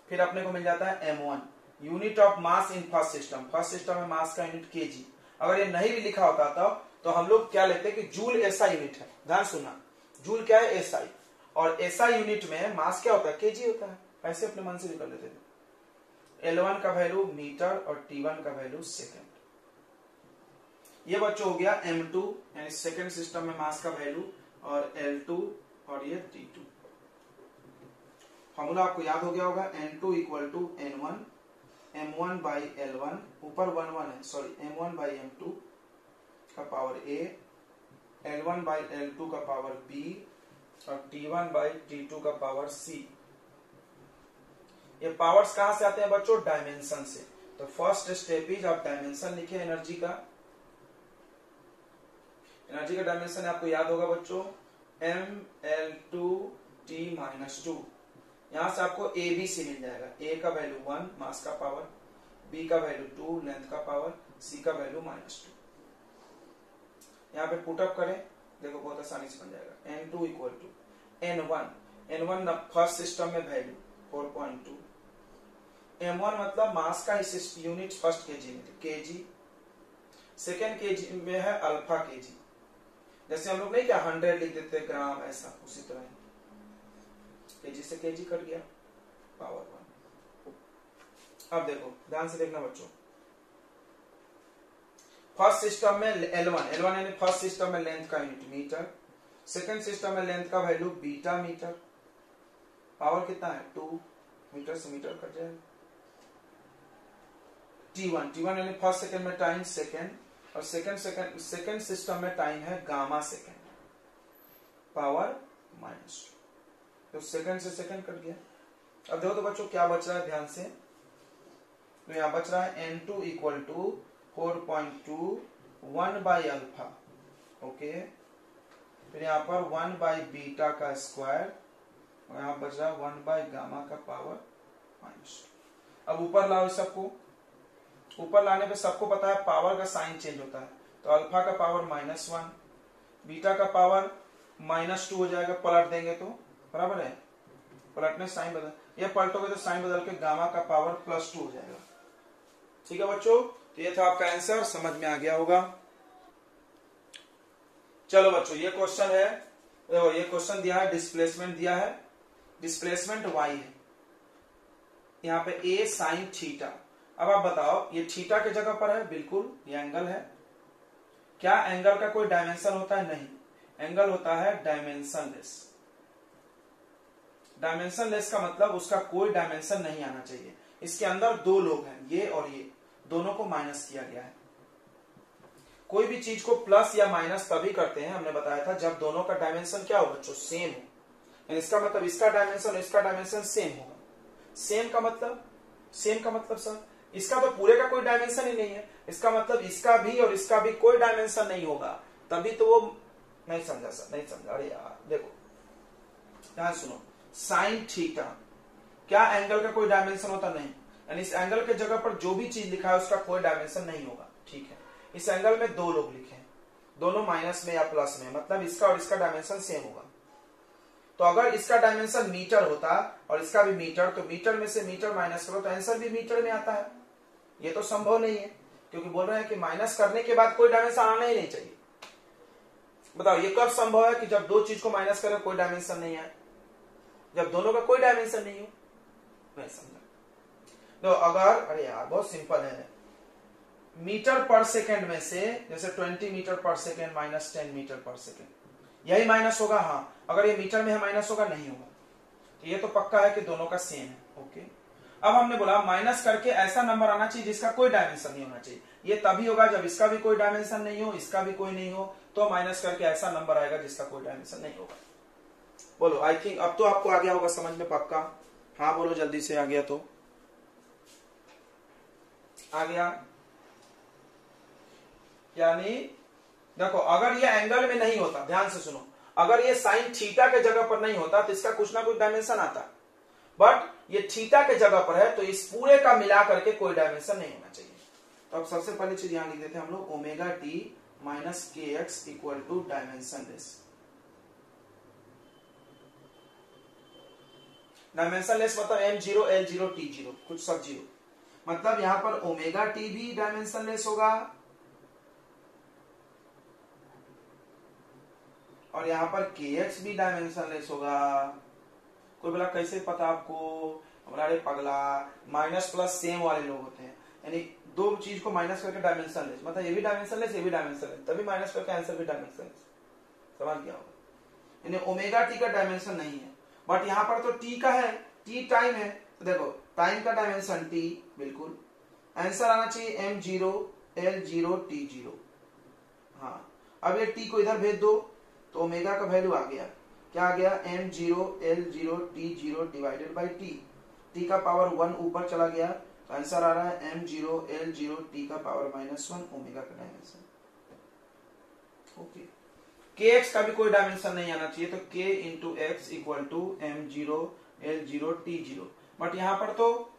फिर अपने को मिल जाता है M1, unit of mass in first system. First system में मास का यूनिट केजी। अगर ये नहीं भी लिखा होता तो हम लोग क्या लेते कि जूल एसआई यूनिट है। ध्यान सुनना, जूल क्या है? एसआई, और एसआई यूनिट में मास क्या होता है? केजी होता है। ऐसे अपने मन से भी कर लेते थे। L1 का वैल्यू मीटर और T1 का वैल्यू सेकेंड। ये बच्चों हो गया M2, यानी सेकेंड सिस्टम में मास का वैल्यू, और L2 और ये T2। फॉर्मूला आपको याद हो गया होगा, N2 equal to N1 M1 by L1, ऊपर 1 है, सॉरी, M1 बाई M2 का power A, L1 by L2 का पावर B, और T1 बाई T2 का पावर C। ये पावर्स कहां से आते हैं बच्चों? डायमेंशन से। तो फर्स्ट स्टेप इज आप डायमेंशन लिखे एनर्जी का। एनर्जी का डायमेंशन आपको याद होगा बच्चों, ML2T-2। यहां से आपको ABC मिल जाएगा। A का वैल्यू 1 मास का पावर, B का वैल्यू 2 लेंथ का पावर, C का वैल्यू -2। यहाँ पे पुटअप करें, देखो बहुत आसानी से बन जाएगा। N2 equal to N1 first system में वैल्यू 4.2। M1 मतलब मास का यूनिट फर्स्ट केजी में, केजी। सेकेंड केजी में है अल्फा केजी। जैसे हम लोग नहीं क्या 100 लिख देते ग्राम, ऐसा उसी तरह केजी से केजी कट गया, पावर 1। अब देखो ध्यान से देखना बच्चों, फर्स्ट सिस्टम में L1 यानी फर्स्ट सिस्टम में लेंथ का यूनिट मीटर, सेकेंड सिस्टम में लेंथ का वैल्यू बीटा मीटर, पावर कितना है 2 मीटर से मीटर कट जाएगा। T1 यानी फर्स्ट सेकेंड में टाइम सेकेंड, और सेकेंड सिस्टम में टाइम है गामा सेकेंड, पावर -2। तो सेकेंड से सेकेंड कट गया। अब देखो तो बच्चों क्या बच रहा है, ध्यान से। तो यहां बच रहा है N2 equal to 4.2 1 by alpha, okay. फिर यहाँ पर 1 बाई बीटा का स्क्वायर, और यहाँ बच रहा है 1 बाई गामा का पावर -2। अब ऊपर लाओ सबको, ऊपर लाने पे सबको पता है पावर का साइन चेंज होता है। तो अल्फा का पावर -1, बीटा का पावर -2 हो जाएगा, पलट देंगे तो बराबर है, पलटने साइन बदल, ये पलटोगे तो साइन बदल के गामा का पावर +2 हो जाएगा। ठीक है बच्चों, तो ये था आपका आंसर, समझ में आ गया होगा। चलो बच्चों, ये क्वेश्चन है, देखो ये क्वेश्चन दिया है, डिस्प्लेसमेंट दिया है, डिस्प्लेसमेंट y है, यहाँ पे a sin थीटा। अब आप बताओ ये थीटा की जगह पर है, बिल्कुल ये एंगल है, क्या एंगल का कोई डायमेंशन होता है? नहीं, एंगल होता है डायमेंशनलेस। डायमेंशनलेस का मतलब उसका कोई डायमेंशन नहीं आना चाहिए। इसके अंदर दो लोग हैं, ये और ये, दोनों को माइनस किया गया है। कोई भी चीज को प्लस या माइनस तभी करते हैं, हमने बताया था, जब दोनों का डायमेंशन क्या हो बच्चों? सेम हो। इसका मतलब इसका डायमेंशन और इसका डायमेंशन सेम होगा। सेम का मतलब सर इसका तो पूरे का कोई डायमेंशन ही नहीं है, इसका मतलब इसका भी और इसका भी कोई डायमेंशन नहीं होगा, तभी तो वो नहीं समझा सर, नहीं समझा। अरे यार देखो ध्यान सुनो, साइन थीटा, क्या एंगल का कोई डायमेंशन होता? नहीं, यानी इस एंगल के जगह पर जो भी चीज लिखा है उसका कोई डायमेंशन नहीं होगा। ठीक है, इस एंगल में दो लोग लिखे हैं, दोनों माइनस में या प्लस में, मतलब इसका और इसका डायमेंशन सेम होगा। तो अगर इसका डायमेंशन मीटर होता और इसका भी मीटर, तो मीटर में से मीटर माइनस करो तो आंसर भी मीटर में आता है। ये तो संभव नहीं है, क्योंकि बोल रहे हैं कि माइनस करने के बाद कोई डायमेंशन आना ही नहीं चाहिए। बताओ ये कब संभव है कि जब दो चीज को माइनस करें कोई डायमेंशन नहीं आए, जब दोनों का कोई डायमेंशन नहीं हो? नहीं समझा। तो अगर, अरे यार बहुत सिंपल है, मीटर पर सेकेंड में से जैसे 20 मीटर पर सेकेंड माइनस 10 मीटर पर सेकेंड, यही माइनस होगा। हाँ, अगर ये मीटर में है माइनस होगा? नहीं होगा। तो ये तो पक्का है कि दोनों का सेम है। ओके, अब हमने बोला माइनस करके ऐसा नंबर आना चाहिए जिसका कोई डायमेंशन नहीं होना चाहिए। ये तभी होगा जब इसका भी कोई डायमेंशन नहीं हो, इसका भी कोई नहीं हो, तो माइनस करके ऐसा नंबर आएगा जिसका कोई डायमेंशन नहीं होगा। बोलो, आई थिंक अब तो आपको आ गया होगा समझ में पक्का। हाँ बोलो जल्दी से, आ गया तो आ गया। यानी देखो, अगर ये एंगल में नहीं होता, ध्यान से सुनो, अगर ये साइन थीटा के जगह पर नहीं होता तो इसका कुछ ना कुछ डायमेंशन आता, बट ये थीटा के जगह पर है तो इस पूरे का मिला करके कोई डायमेंशन नहीं होना चाहिए। तो अब सबसे पहले चीज यहां लिख देते हैं हम लोग, omega T minus K X equal to dimensionless. Dimensionless मतलब M0 L0 T0, कुछ सब जीरो, मतलब यहां पर ओमेगा टी भी डायमेंशनलेस होगा और यहां पर kx भी डायमेंशनलेस होगा। कोई बोला कैसे पता आपको? हमारे पगला, माइनस प्लस सेम वाले लोग होते हैं, यानी दो चीज को माइनस करके डायमेंशनलेस, मतलब ये भी डायमेंशनलेस ये भी डायमेंशनलेस, तभी माइनस करके आंसर भी डायमेंशनलेस। समझ गया होगा? यानी ओमेगा टी का डायमेंशन नहीं है, बट यहां पर तो टी का है, टी टाइम है, तो देखो टाइम का डायमेंशन टी, बिल्कुल आंसर आना चाहिए M0 L0 T0। हाँ, अब ये टी को इधर भेज दो तो ओमेगा का वैल्यू आ गया, क्या आ गया? M0 L0 T0 divided by T, T का पावर 1 ऊपर चला गया, तो आंसर आ रहा है M0 L0 T का पावर -1 ओमेगा का डायमेंशन। ओके, kx का भी कोई डायमेंशन नहीं आना चाहिए, तो k into X equal to M0 L0 T0, but यहां पर तो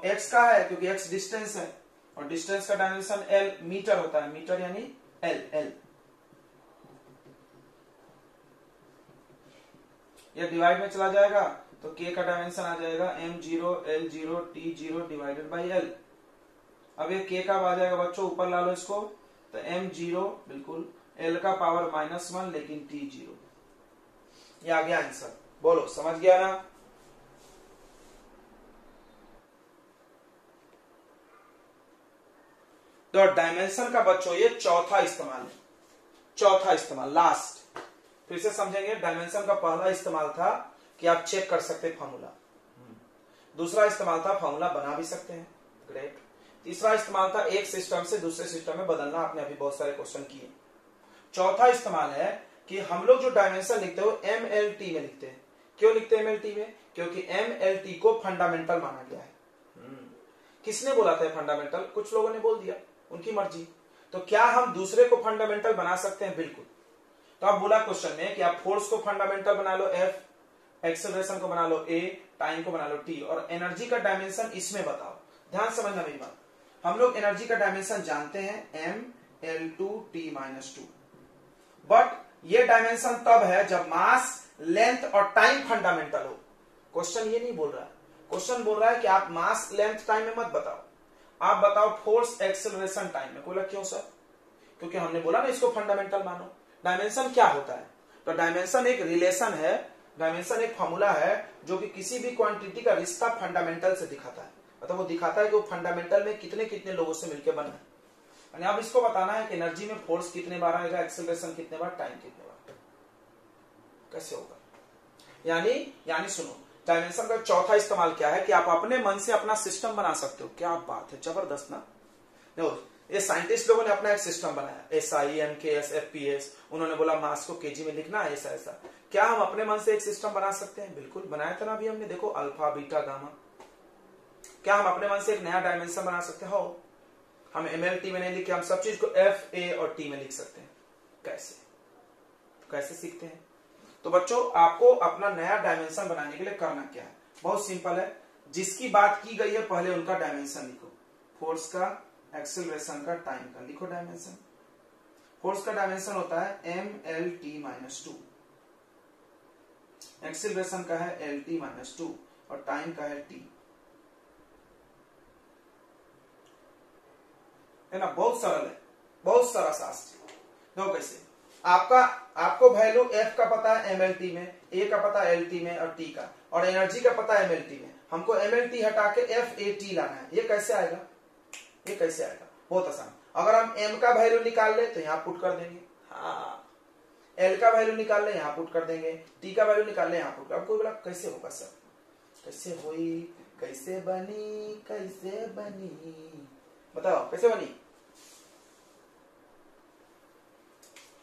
x का है क्योंकि x डिस्टेंस है और डिस्टेंस का डायमेंशन l मीटर होता है, मीटर यानी l। ये डिवाइड में चला जाएगा तो k का डायमेंशन आ जाएगा M0 L0 T0 divided by l। अब ये k का आ जाएगा बच्चों, ऊपर ला लो इसको, तो M0 बिल्कुल, l का पावर -1 लेकिन T0, ये आ गया आंसर। बोलो समझ गया ना? तो डायमेंशन का बच्चों ये चौथा इस्तेमाल है, चौथा इस्तेमाल, लास्ट। फिर से समझेंगे, डायमेंशन का पहला इस्तेमाल था कि आप चेक कर सकते फॉर्मूला, दूसरा इस्तेमाल था फॉर्मूला बना भी सकते हैं, ग्रेट। तीसरा इस्तेमाल था एक सिस्टम से दूसरे सिस्टम में बदलना, आपने अभी बहुत सारे क्वेश्चन किए। चौथा इस्तेमाल है कि हम लोग जो डायमेंशन लिखते हो MLT में लिखते हैं। क्यों लिखते हैं MLT में? क्योंकि MLT को फंडामेंटल माना गया है। किसने बोला था फंडामेंटल? कुछ लोगों ने बोल दिया, उनकी मर्जी। तो क्या हम दूसरे को फंडामेंटल बना सकते हैं? बिल्कुल। तो आप बोला क्वेश्चन में कि आप फोर्स को फंडामेंटल बना लो F, एक्सेलरेशन को बना लो A, टाइम को बना लो T, और एनर्जी का डायमेंशन इसमें बताओ। ध्यान समझना मेरी बात, हम लोग एनर्जी का डायमेंशन जानते हैं ML2T-2, बट ये डायमेंशन तब है जब मास, लेंथ और टाइम फंडामेंटल हो। क्वेश्चन ये नहीं बोल रहा है, क्वेश्चन बोल रहा है कि आप मास, लेंथ, टाइम में मत बताओ, आप बताओ फोर्स, एक्सेलरेशन, टाइम में। बोला क्यों सर? क्योंकि हमने बोला ना इसको फंडामेंटल मानो। डायमेंशन क्या होता है? तो डायमेंशन एक रिलेशन है, डायमेंशन एक फॉर्मूला है जो कि किसी भी क्वांटिटी का रिश्ता फंडामेंटल से दिखाता है, मतलब वो दिखाता है कि वो फंडामेंटल में कितने कितने लोगों से मिलकर बना है। यानी अब इसको बताना है कि एनर्जी में फोर्स कितने बार आएगा, एक्सेलरेशन कितने बार, टाइम कितने बार, कैसे होगा। यानी सुनो, डायमेंशन का चौथा इस्तेमाल क्या है कि आप अपने मन से अपना सिस्टम बना सकते हो। क्या बात है, जबरदस्त ना। देखो ये साइंटिस्ट लोगों ने अपना एक सिस्टम बनाया, SI, MKS, FPS, उन्होंने बोला मास को केजी में लिखना है, ऐसा ऐसा। क्या हम अपने मन से एक सिस्टम बना सकते हैं? बिल्कुल बनाया था ना अभी हमने, देखो अल्फा बीटा गामा। क्या हम अपने मन से एक नया डायमेंशन बना सकते हैं? हो, हम MLT में नहीं लिखे, हम सब चीज को F, A और T में लिख सकते हैं। कैसे सीखते हैं? तो बच्चों आपको अपना नया डायमेंशन बनाने के लिए करना क्या है, बहुत सिंपल है। जिसकी बात की गई है पहले उनका डायमेंशन लिखो, फोर्स का, एक्सेलरेशन का, टाइम का, लिखो डायमेंशन। फोर्स का डायमेंशन होता है MLT-2, एक्सेलरेशन का है LT-2 और टाइम का है T, है ना। बहुत सरल है, बहुत सारा शास्त्र। देखो कैसे, आपको वैल्यू F का पता है MLT में, A का पता है LT में और T का, और एनर्जी का पता है MLT में। हमको MLT हटा के FAT लाना है। ये कैसे आएगा? बहुत आसान। अगर हम M का वैल्यू निकाल ले तो यहाँ पुट कर देंगे, हाँ। L का वैल्यू निकाल ले यहाँ पुट कर देंगे, T का वैल्यू निकाल ले यहाँ पुट। अब कोई बोला कैसे होगा सर, कैसे हुई, कैसे बनी, बताओ कैसे बनी।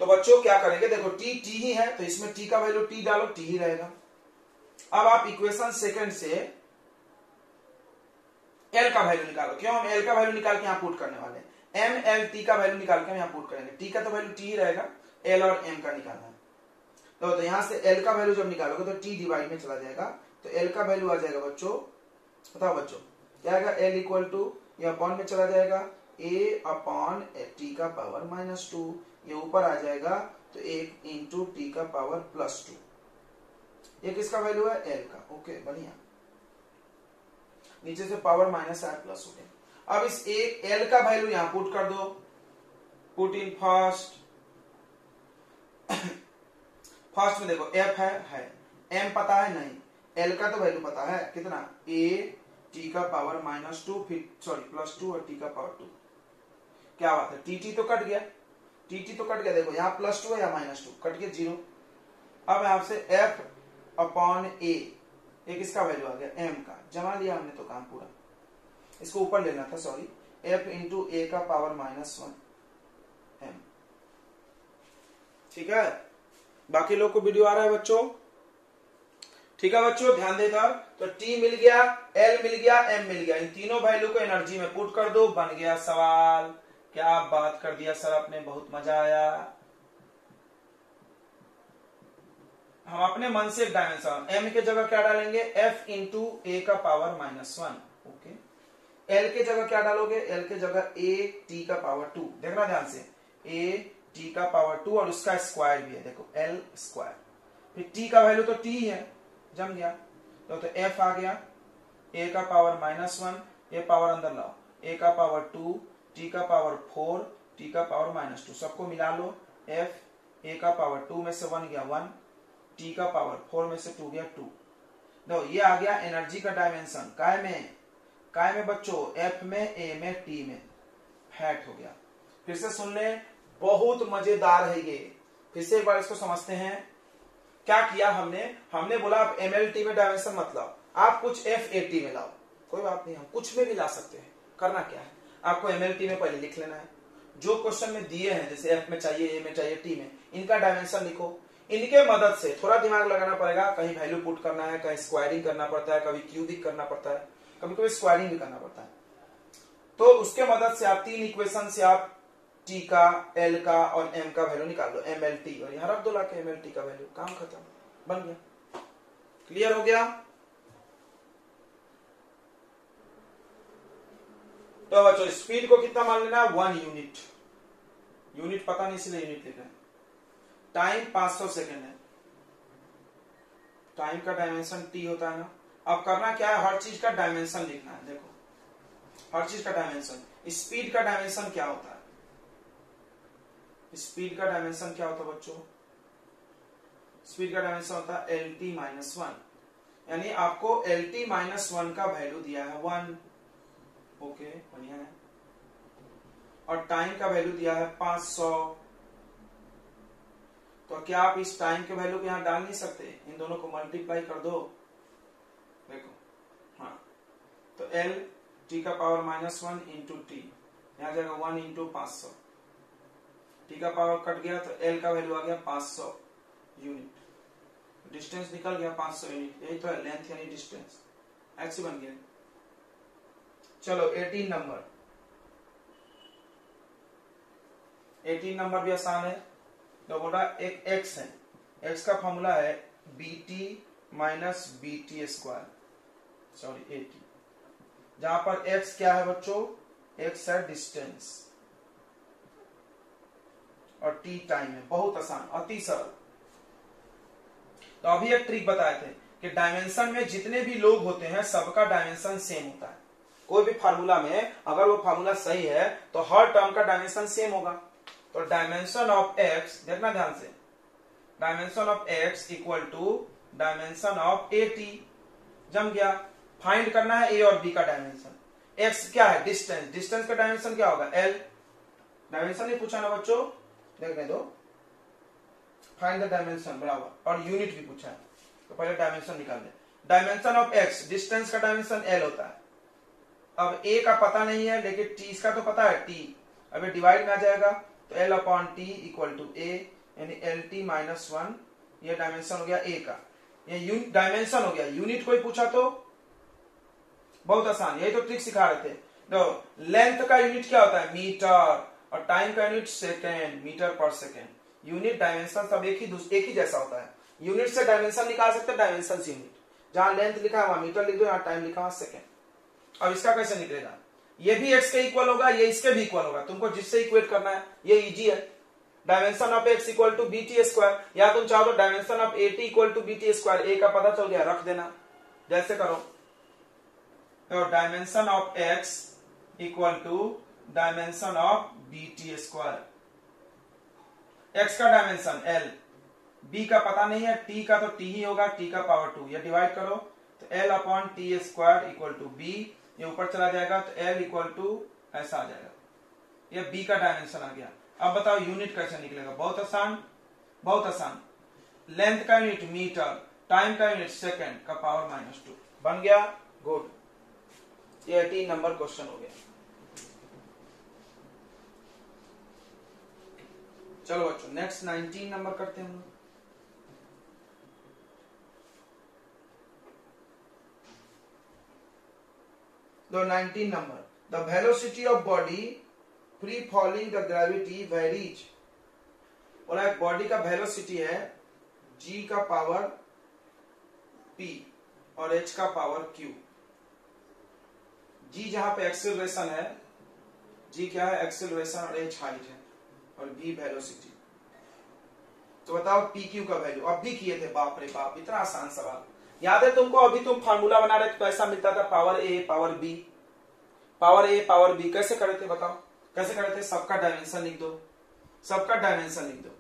तो बच्चों क्या करेंगे, देखो T ही है तो इसमें T का वैल्यू T डालो, T ही रहेगा। अब आप इक्वेशन सेकंड से L का वैल्यू निकालो। क्यों? हम L का वैल्यू निकाल के यहाँ पुट करने वाले हैं। MLT का वैल्यू निकाल के हम यहाँ पुट करेंगे। T का तो वैल्यू T ही रहेगा, L और M का निकालना है। तो यहां से L का वैल्यू जब निकालोगे तो T डिवाइड में चला जाएगा, तो L का वैल्यू आ जाएगा बच्चों, बताओ बच्चों क्या आएगा, L इक्वल टू, ये अपॉन में चला जाएगा A/T का पावर -2, ये ऊपर आ जाएगा तो 1 इंटू T का पावर +2। ये किसका वैल्यू है? L का। ओके बढ़िया, नीचे से पावर माइनस आया प्लस हो गया। अब इस L का वैल्यू यहां पुट कर दो, पुट इन फर्स्ट में देखो F है, M पता है नहीं, L का तो वैल्यू पता है कितना, A/T का पावर -2, फिर +2 और T का पावर 2। क्या बात है, TT तो कट गया, देखो यहाँ +2 है या -2, कट गया 0। अब यहां से F/A, एक इसका वैल्यू आ गया M का, जमा लिया हमने तो काम पूरा। इसको ऊपर लेना था, सॉरी, F इंटू A का पावर -1 M। ठीक है, बाकी लोग को वीडियो आ रहा है बच्चों? ठीक है बच्चों, ध्यान देकर। तो T मिल गया, L मिल गया, M मिल गया, इन तीनों वैल्यू को एनर्जी में पुट कर दो, बन गया सवाल। क्या बात कर दिया सर आपने, बहुत मजा आया। हम अपने मन से एक डायमेंशन, M के जगह क्या डालेंगे, F इंटू A का पावर -1। ओके, L के जगह क्या डालोगे, L के जगह A/T का पावर 2। देखना ध्यान से, A/T का पावर 2 और उसका स्क्वायर भी है, देखो L स्क्वायर। फिर T का वैल्यू तो T है, जम गया, तो F आ गया, A का पावर -1, ये पावर अंदर लाओ, A का पावर 2, T का पावर 4, T का पावर -2, सबको मिला लो। F, A का पावर 2 में से 1 गया 1, T का पावर 4 में से 2 गया 2। देखो ये आ गया एनर्जी का डायमेंशन, काय में बच्चों, F में, A में, T में, फैट हो गया। फिर से सुन ले, बहुत मजेदार है ये, फिर से एक बार इसको समझते हैं। क्या किया हमने बोला आप MLT में डायमेंशन मत लाओ, आप कुछ FAT में लाओ, कोई बात नहीं, हम कुछ में भी ला सकते हैं। करना क्या है, आपको MLT में पहले लिख लेना है, जो क्वेश्चन में दिए हैं, जैसे F में चाहिए, A में चाहिए, T में, इनका डायमेंशन लिखो। इनके मदद से थोड़ा दिमाग लगाना पड़ेगा, कहीं वैल्यू पुट करना है, कहीं स्क्वायरिंग करना पड़ता है, कभी क्यूबिक करना पड़ता है, कभी कभी स्क्वायरिंग भी करना पड़ता है। तो उसके मदद से आप 3 इक्वेशन से आप T का, L का और M का वैल्यू निकाल लो, MLT, और यहां रख दो लाके MLT का वैल्यू, काम खत्म, बन गया। क्लियर हो गया? तो बच्चों स्पीड को कितना मान लेना, 1 यूनिट पता नहीं इसलिए यूनिट लिख रहे हैं। टाइम 500 सेकेंड है, टाइम का डायमेंशन T होता है ना। अब करना क्या है, हर चीज का डायमेंशन लिखना है। देखो हर चीज का डायमेंशन, स्पीड का डायमेंशन क्या होता है, स्पीड का डायमेंशन क्या होता है बच्चों, स्पीड का डायमेंशन होता है LT-1, यानी आपको LT-1 का वैल्यू दिया है 1। ओके बढ़िया है। और टाइम का वैल्यू दिया है 500। तो क्या आप इस टाइम के वैल्यू को यहां डाल नहीं सकते? इन दोनों को मल्टीप्लाई कर दो। देखो, हाँ, तो L t का पावर -1 इंटू टी, यहां जाएगा 1 इंटू 500। टी का पावर कट गया तो L का वैल्यू आ गया 500 यूनिट। डिस्टेंस निकल गया 500 यूनिट। यही तो है लेंथ यानी डिस्टेंस, x बन गया। चलो 18 नंबर। 18 नंबर भी आसान है। तो बोला एक x है, x का फॉर्मूला है bt minus bt square, sorry 80, जहां पर x क्या है बच्चों? x है डिस्टेंस और t टाइम है। बहुत आसान, अति सरल। तो अभी एक ट्रिक बताए थे कि डायमेंशन में जितने भी लोग होते हैं सबका डायमेंशन सेम होता है। कोई भी फार्मूला में अगर वो फार्मूला सही है तो हर टर्म का डायमेंशन सेम होगा। तो डायमेंशन ऑफ x, देखना ध्यान से, dimension of x equal to dimension of AT। जम गया। फाइंड करना है a और b का डायमेंशन। x क्या है? डिस्टेंस। डिस्टेंस का डायमेंशन क्या होगा? L। डायमेंशन नहीं पूछा ना बच्चों, देखने दो। फाइंड द डायमेंशन बराबर, और यूनिट भी पूछा है तो पहले डायमेंशन निकाल दे। डायमेंशन ऑफ x, डिस्टेंस का डायमेंशन L होता है। अब a का पता नहीं है लेकिन t का तो पता है, t। अब ये डिवाइड में आ जाएगा तो L upon T equal to a, यानी LT माइनस 1। ये डायमेंशन हो गया a का, ये डायमेंशन हो गया। यूनिट कोई पूछा तो बहुत आसान, यही तो ट्रिक सिखा रहे थे। तो लेंथ का यूनिट क्या होता है? मीटर, और टाइम का यूनिट सेकेंड, मीटर पर सेकेंड। यूनिट डायमेंशन सब एक ही जैसा होता है। यूनिट से डायमेंशन निकाल सकते हैं, डायमेंशन से यूनिट। जहां लेंथ लिखा है वहां मीटर लिख दो, यहाँ टाइम लिखा हुआ सेकेंड। अब इसका कैसे निकलेगा? ये भी x के इक्वल होगा, ये इसके भी इक्वल होगा। तुमको जिससे इक्वेट करना है ये इजी है। Dimension of x equal to bt square, या तुम चाहो तो dimension of AT equal to bt square. a का पता चल गया, रख देना, जैसे करो। तो dimension of x equal to dimension of bt square. x का डायमेंशन L, b का पता नहीं है, t का तो t ही होगा, t का पावर 2। ये डिवाइड करो तो L upon T square equal to b। ये ऊपर चला जाएगा तो L इक्वल टू ऐसा आ जाएगा। ये b का डायमेंशन आ गया। अब बताओ यूनिट कैसे निकलेगा? बहुत आसान, बहुत आसान। लेंथ का यूनिट मीटर, टाइम का यूनिट सेकेंड का पावर -2 बन गया। गुड, ये 18 नंबर क्वेश्चन हो गया। चलो बच्चों नेक्स्ट 19 नंबर करते हैं हम लोग। The 19 number, the velocity of body free falling the gravity varies। बोला एक बॉडी का वेलोसिटी है g का पावर p और h का पावर q। g जहां पे एक्सेलरेशन है, g क्या है? एक्सेलरेशन, और h हाइट है, और v वेलोसिटी। तो बताओ p q का वैल्यू। अब भी किए थे, बाप रे बाप, इतना आसान सवाल याद है तुमको? अभी तुम फार्मूला बना रहे थे, कैसा मिलता था? Power a power b, power a power b। कैसे करे थे बताओ? कैसे करे थे? सबका डायमेंशन लिख दो, सबका डायमेंशन लिख दो,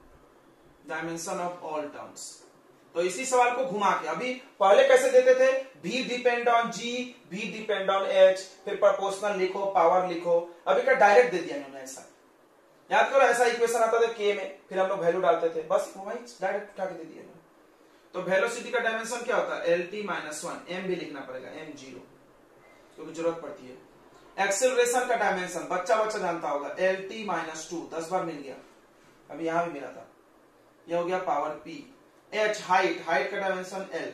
डायमेंशन ऑफ ऑल टर्म्स। तो इसी सवाल को घुमा के, अभी पहले कैसे देते थे? v depend on g, v depend on h, फिर प्रोपोर्शनल लिखो, पावर लिखो। अभी का डायरेक्ट दे दिया इन्होंने। ऐसा याद करो, ऐसा इक्वेशन आता था k में, फिर हम लोग वैल्यू डालते थे, बस वही डायरेक्ट उठा के दे दिया। तो वेलोसिटी का डायमेंशन क्या होता है? LT माइनस 1, m भी लिखना पड़ेगा, m0, क्योंकि जरूरत पड़ती है। एक्सेलरेशन का डायमेंशन बच्चा जानता होगा, LT माइनस 2, 10 बार मिल गया, अभी यहां भी मिला था। यह हो गया power p। h height, height का डायमेंशन L।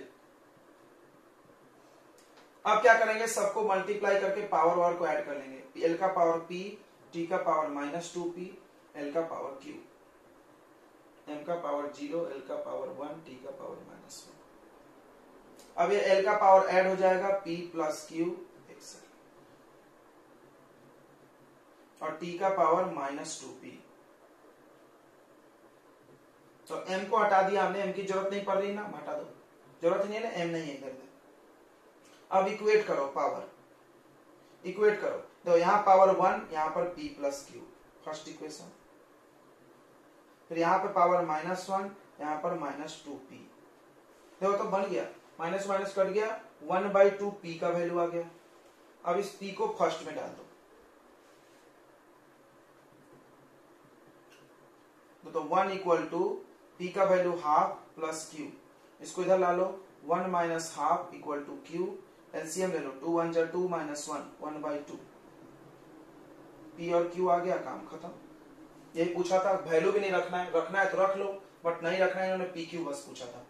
अब क्या करेंगे? सबको मल्टीप्लाई करके पावर वार को ऐड कर लेंगे। L का पावर p, t का पावर -2p, L का पावर q, m का पावर 0, L का पावर 1, t का पावर -1। अब ये L का पावर ऐड हो जाएगा, p प्लस q और t का पावर -2p। तो m को हटा दिया हमने, m की जरूरत नहीं पड़ रही ना, हटा दो, जरूरत नहीं है ना, m नहीं है इधर। अब इक्वेट करो, पावर इक्वेट करो। तो यहां पावर 1, यहां पर p plus q, first equation. फिर यहां पर पावर -1, यहां पर -2p। देखो तो बन गया, माइनस माइनस कट गया, 1/2 p का वैल्यू आ गया। अब इस p को फर्स्ट में डाल दो, तो 1 इक्वल टू पी का वैल्यू हाफ प्लस क्यू, इसको इधर ला लो, 1 minus half equal to Q, LCM ले लो, 2 1 जा 2 माइनस 1 1/2, पी और क्यू आ गया, काम खत्म। यही पूछा था, वैल्यू भी नहीं रखना है तो रख लो, बट नहीं रखना है, इन्होंने पी क्यू बस पूछा था।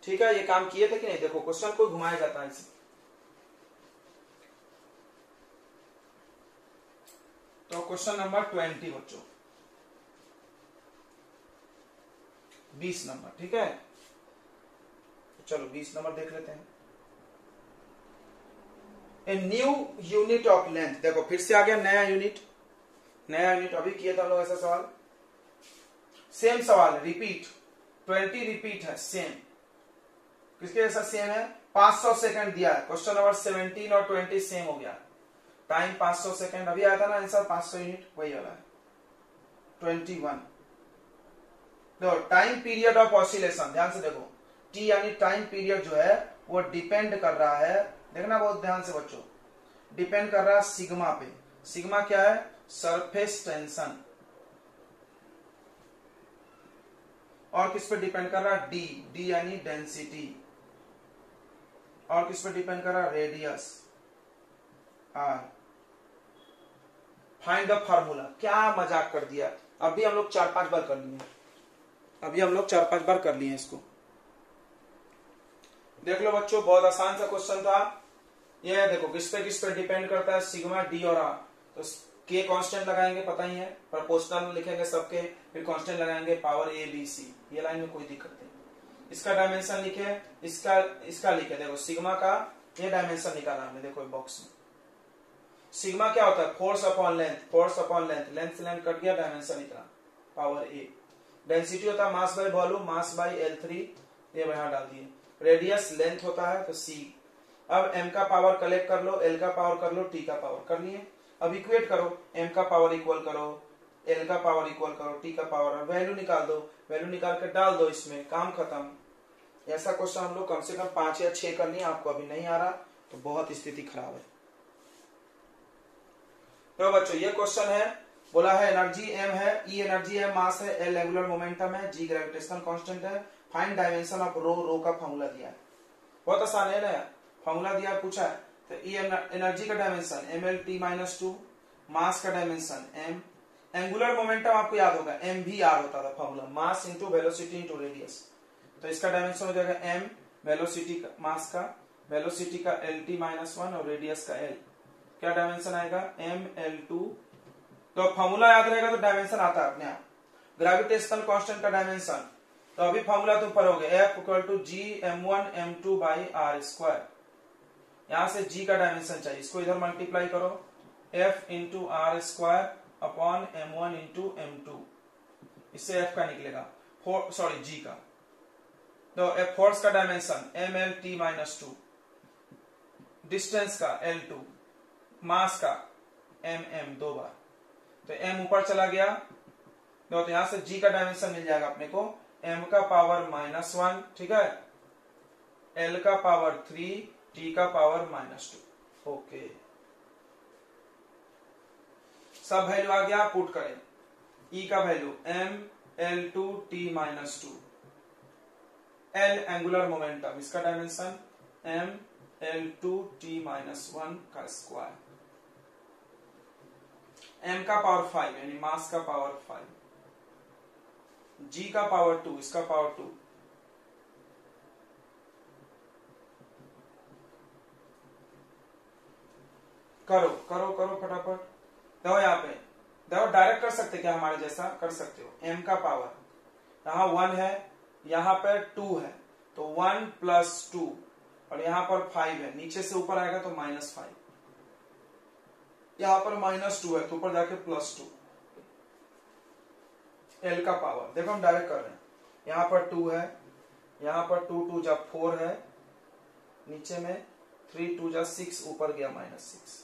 ठीक है, ये काम किए थे कि नहीं? देखो क्वेश्चन को घुमाया जाता है इसे। तो क्वेश्चन नंबर 20 बच्चों, 20 नंबर, ठीक है। चलो 20 नंबर देख लेते हैं। A new unit of length, देखो फिर से आ गया नया यूनिट, अभी किया था हम लोग ऐसा सवाल, सेम सवाल रिपीट, 20 रिपीट है, सेम, किसके जैसा सेम है, 500 सेकंड दिया है। क्वेश्चन नंबर 17 और 20 सेम हो गया, टाइम 500 सेकंड, अभी आया था ना आंसर 500 यूनिट, वही वाला है। 21 देखो, टाइम पीरियड ऑफ ऑसिलेशन, ध्यान से देखो, टी यानी टाइम पीरियड जो है वो डिपेंड कर रहा है, देखना बहुत ध्यान से बच्चों, डिपेंड कर रहा है सिग्मा पे। सिग्मा क्या है? Surface tension. और किस पे डिपेंड कर रहा है? डी, डी यानी डेंसिटी। और किस पे डिपेंड कर रहा है? Radius, R. Find the formula. क्या मजाक कर दिया, अभी हम लोग 4-5 बार कर लिए, इसको देख लो बच्चों, बहुत आसान सा क्वेश्चन था ये। देखो किस पे डिपेंड करता है, सिग्मा, डी और आर। तो के कांस्टेंट लगाएंगे, पता ही है, प्रोपोर्शनल में लिखेंगे सबके, फिर कांस्टेंट लगाएंगे, पावर ए बी सी, ये लाइन में कोई दिक्कत नहीं। इसका डायमेंशन लिखे, इसका लिखे, देखो सिग्मा का ये डायमेंशन निकाला हमने, देखो बॉक्स में। सिग्मा क्या होता है? फोर्स अपॉन लेंथ, लेंथ से लेंथ कट गया, डायमेंशन निकला, पावर ए। डेंसिटी होता है mass by volume, mass by L3, ये यहां डाल दिए। रेडियस लेंथ होता है तो सी। अब m का पावर कलेक्ट कर लो, l का पावर कर लो, t का पावर कर लिए। अब इक्वेट करो, m का पावर इक्वल करो, l का पावर इक्वल करो, t का पावर, वैल्यू निकाल दो, वैल्यू निकाल कर डाल दो इसमें, काम खत्म। ऐसा क्वेश्चन हम लोग कम से कम 5 या 6 कर लिए, आपको अभी नहीं आ रहा तो बहुत स्थिति खराब है। तो बच्चों ये क्वेश्चन है, बोला है एनर्जी m है, E एनर्जी है, मास है, L एंगुलर मोमेंटम है, G ग्रेविटेशनल कांस्टेंट है, फाइंड डायमेंशन ऑफ रो का फॉर्मूला दिया है। बहुत आसान है ना, फॉर्मूला दिया पूछा है। तो E एनर्जी का डायमेंशन mLT-2, मास का डायमेंशन m, एंगुलर मोमेंटम आपको याद होगा mvr होता था formula, mass into velocity into radius. तो इसका डायमेंशन हो जाएगा m, वेलोसिटी का, मास का, वेलोसिटी का LT-1 और रेडियस का l, क्या डायमेंशन आएगा mL2। तो फॉर्मूला याद रहेगा तो डायमेंशन आता है अपने आप। ग्रेविटेशनल कांस्टेंट का डायमेंशन, तो अभी फॉर्मूला तो ऊपर हो गया, F equal to G m1 m2 by R square. यहां से G का डायमेंशन चाहिए, इसको इधर मल्टीप्लाई करो, F into R square upon m1 into m2, इससे F का निकलेगा, G का। तो F फोर्स का डायमेंशन mLT-2, डिस्टेंस का L2, मास का mm 2 बार, तो m ऊपर चला गया, तो यहां से G का डायमेंशन मिल जाएगा अपने को, m का पावर -1, ठीक है, L का पावर 3, T का पावर -2। ओके, सब वैल्यू आ गया, पुट करें। E का value mL2T-2, L angular momentum, इसका डायमेंशन mL2T-1 का स्क्वायर, m का पावर 5 यानी मास का पावर 5, G का पावर 2, इसका पावर 2, करो फटाफट। देखो यहाँ पे, देखो डायरेक्ट कर सकते क्या, हमारे जैसा कर सकते हो। m का पावर यहाँ 1 है, यहाँ पे 2 है, तो 1 + 2, और यहाँ पर 5 है, नीचे से ऊपर आएगा तो -5, यहाँ पर -2 है तो ऊपर जाके +2, L का पावर, देखो हम डायरेक्ट कर रहे हैं, यहाँ पर 2 है, यहाँ पर 2 2 जा 4 है, नीचे में 3 2 जा 6, ऊपर गया -6,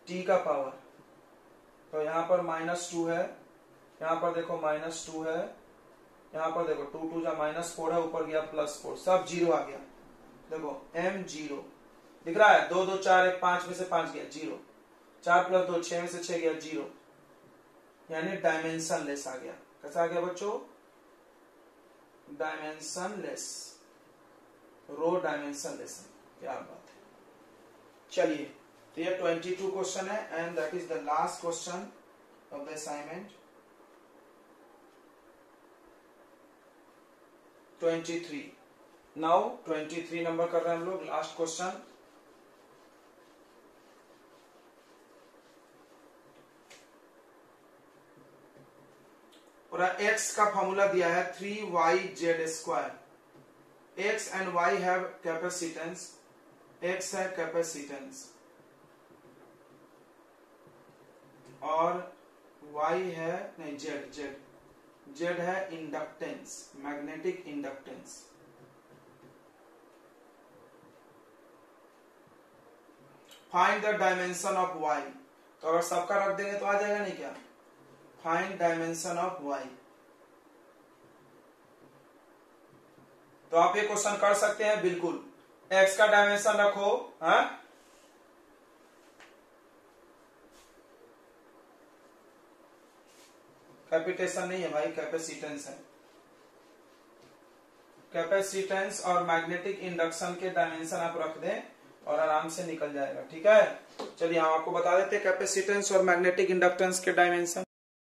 T का पावर, तो यहाँ पर -2 है, यहाँ पर देखो -2 है, यहाँ पर देखो 2 2 जा -4 है, ऊपर गया +4, सब 0 आ गया। देखो m 0 दिख रहा है, 2 2 4 1 5 में से 5 गया 0, 4 + 2 6 में से 6 गया 0, यानी डायमेंशनलेस आ गया। कैसा आ गया बच्चों? डायमेंशनलेस, रो डायमेंशनलेस। क्या बात है। चलिए, तो ये 22 क्वेश्चन है and that is the last question of the assignment. 23 now 23 number कर रहे हैं हम लोग। लास्ट क्वेश्चन, और x का फॉर्मूला दिया है 3yz²। x and y have capacitance, x है कैपेसिटेंस और y है नहीं z है inductance, magnetic inductance. Find the dimension of y। तो अगर सबका रख देंगे तो आ जाएगा नहीं क्या? Find dimension of y। तो आप ये क्वेश्चन कर सकते हैं बिल्कुल। x का डायमेंशन रखो, हाँ, कैपिटेशन नहीं है भाई, कैपेसिटेंस है। कैपेसिटेंस और मैग्नेटिक इंडक्शन के डायमेंशन आप रख दें और आराम से निकल जाएगा। ठीक है, चलिए हम आपको बता देते हैं कैपेसिटेंस और मैग्नेटिक इंडक्टेंस के डायमेंशन।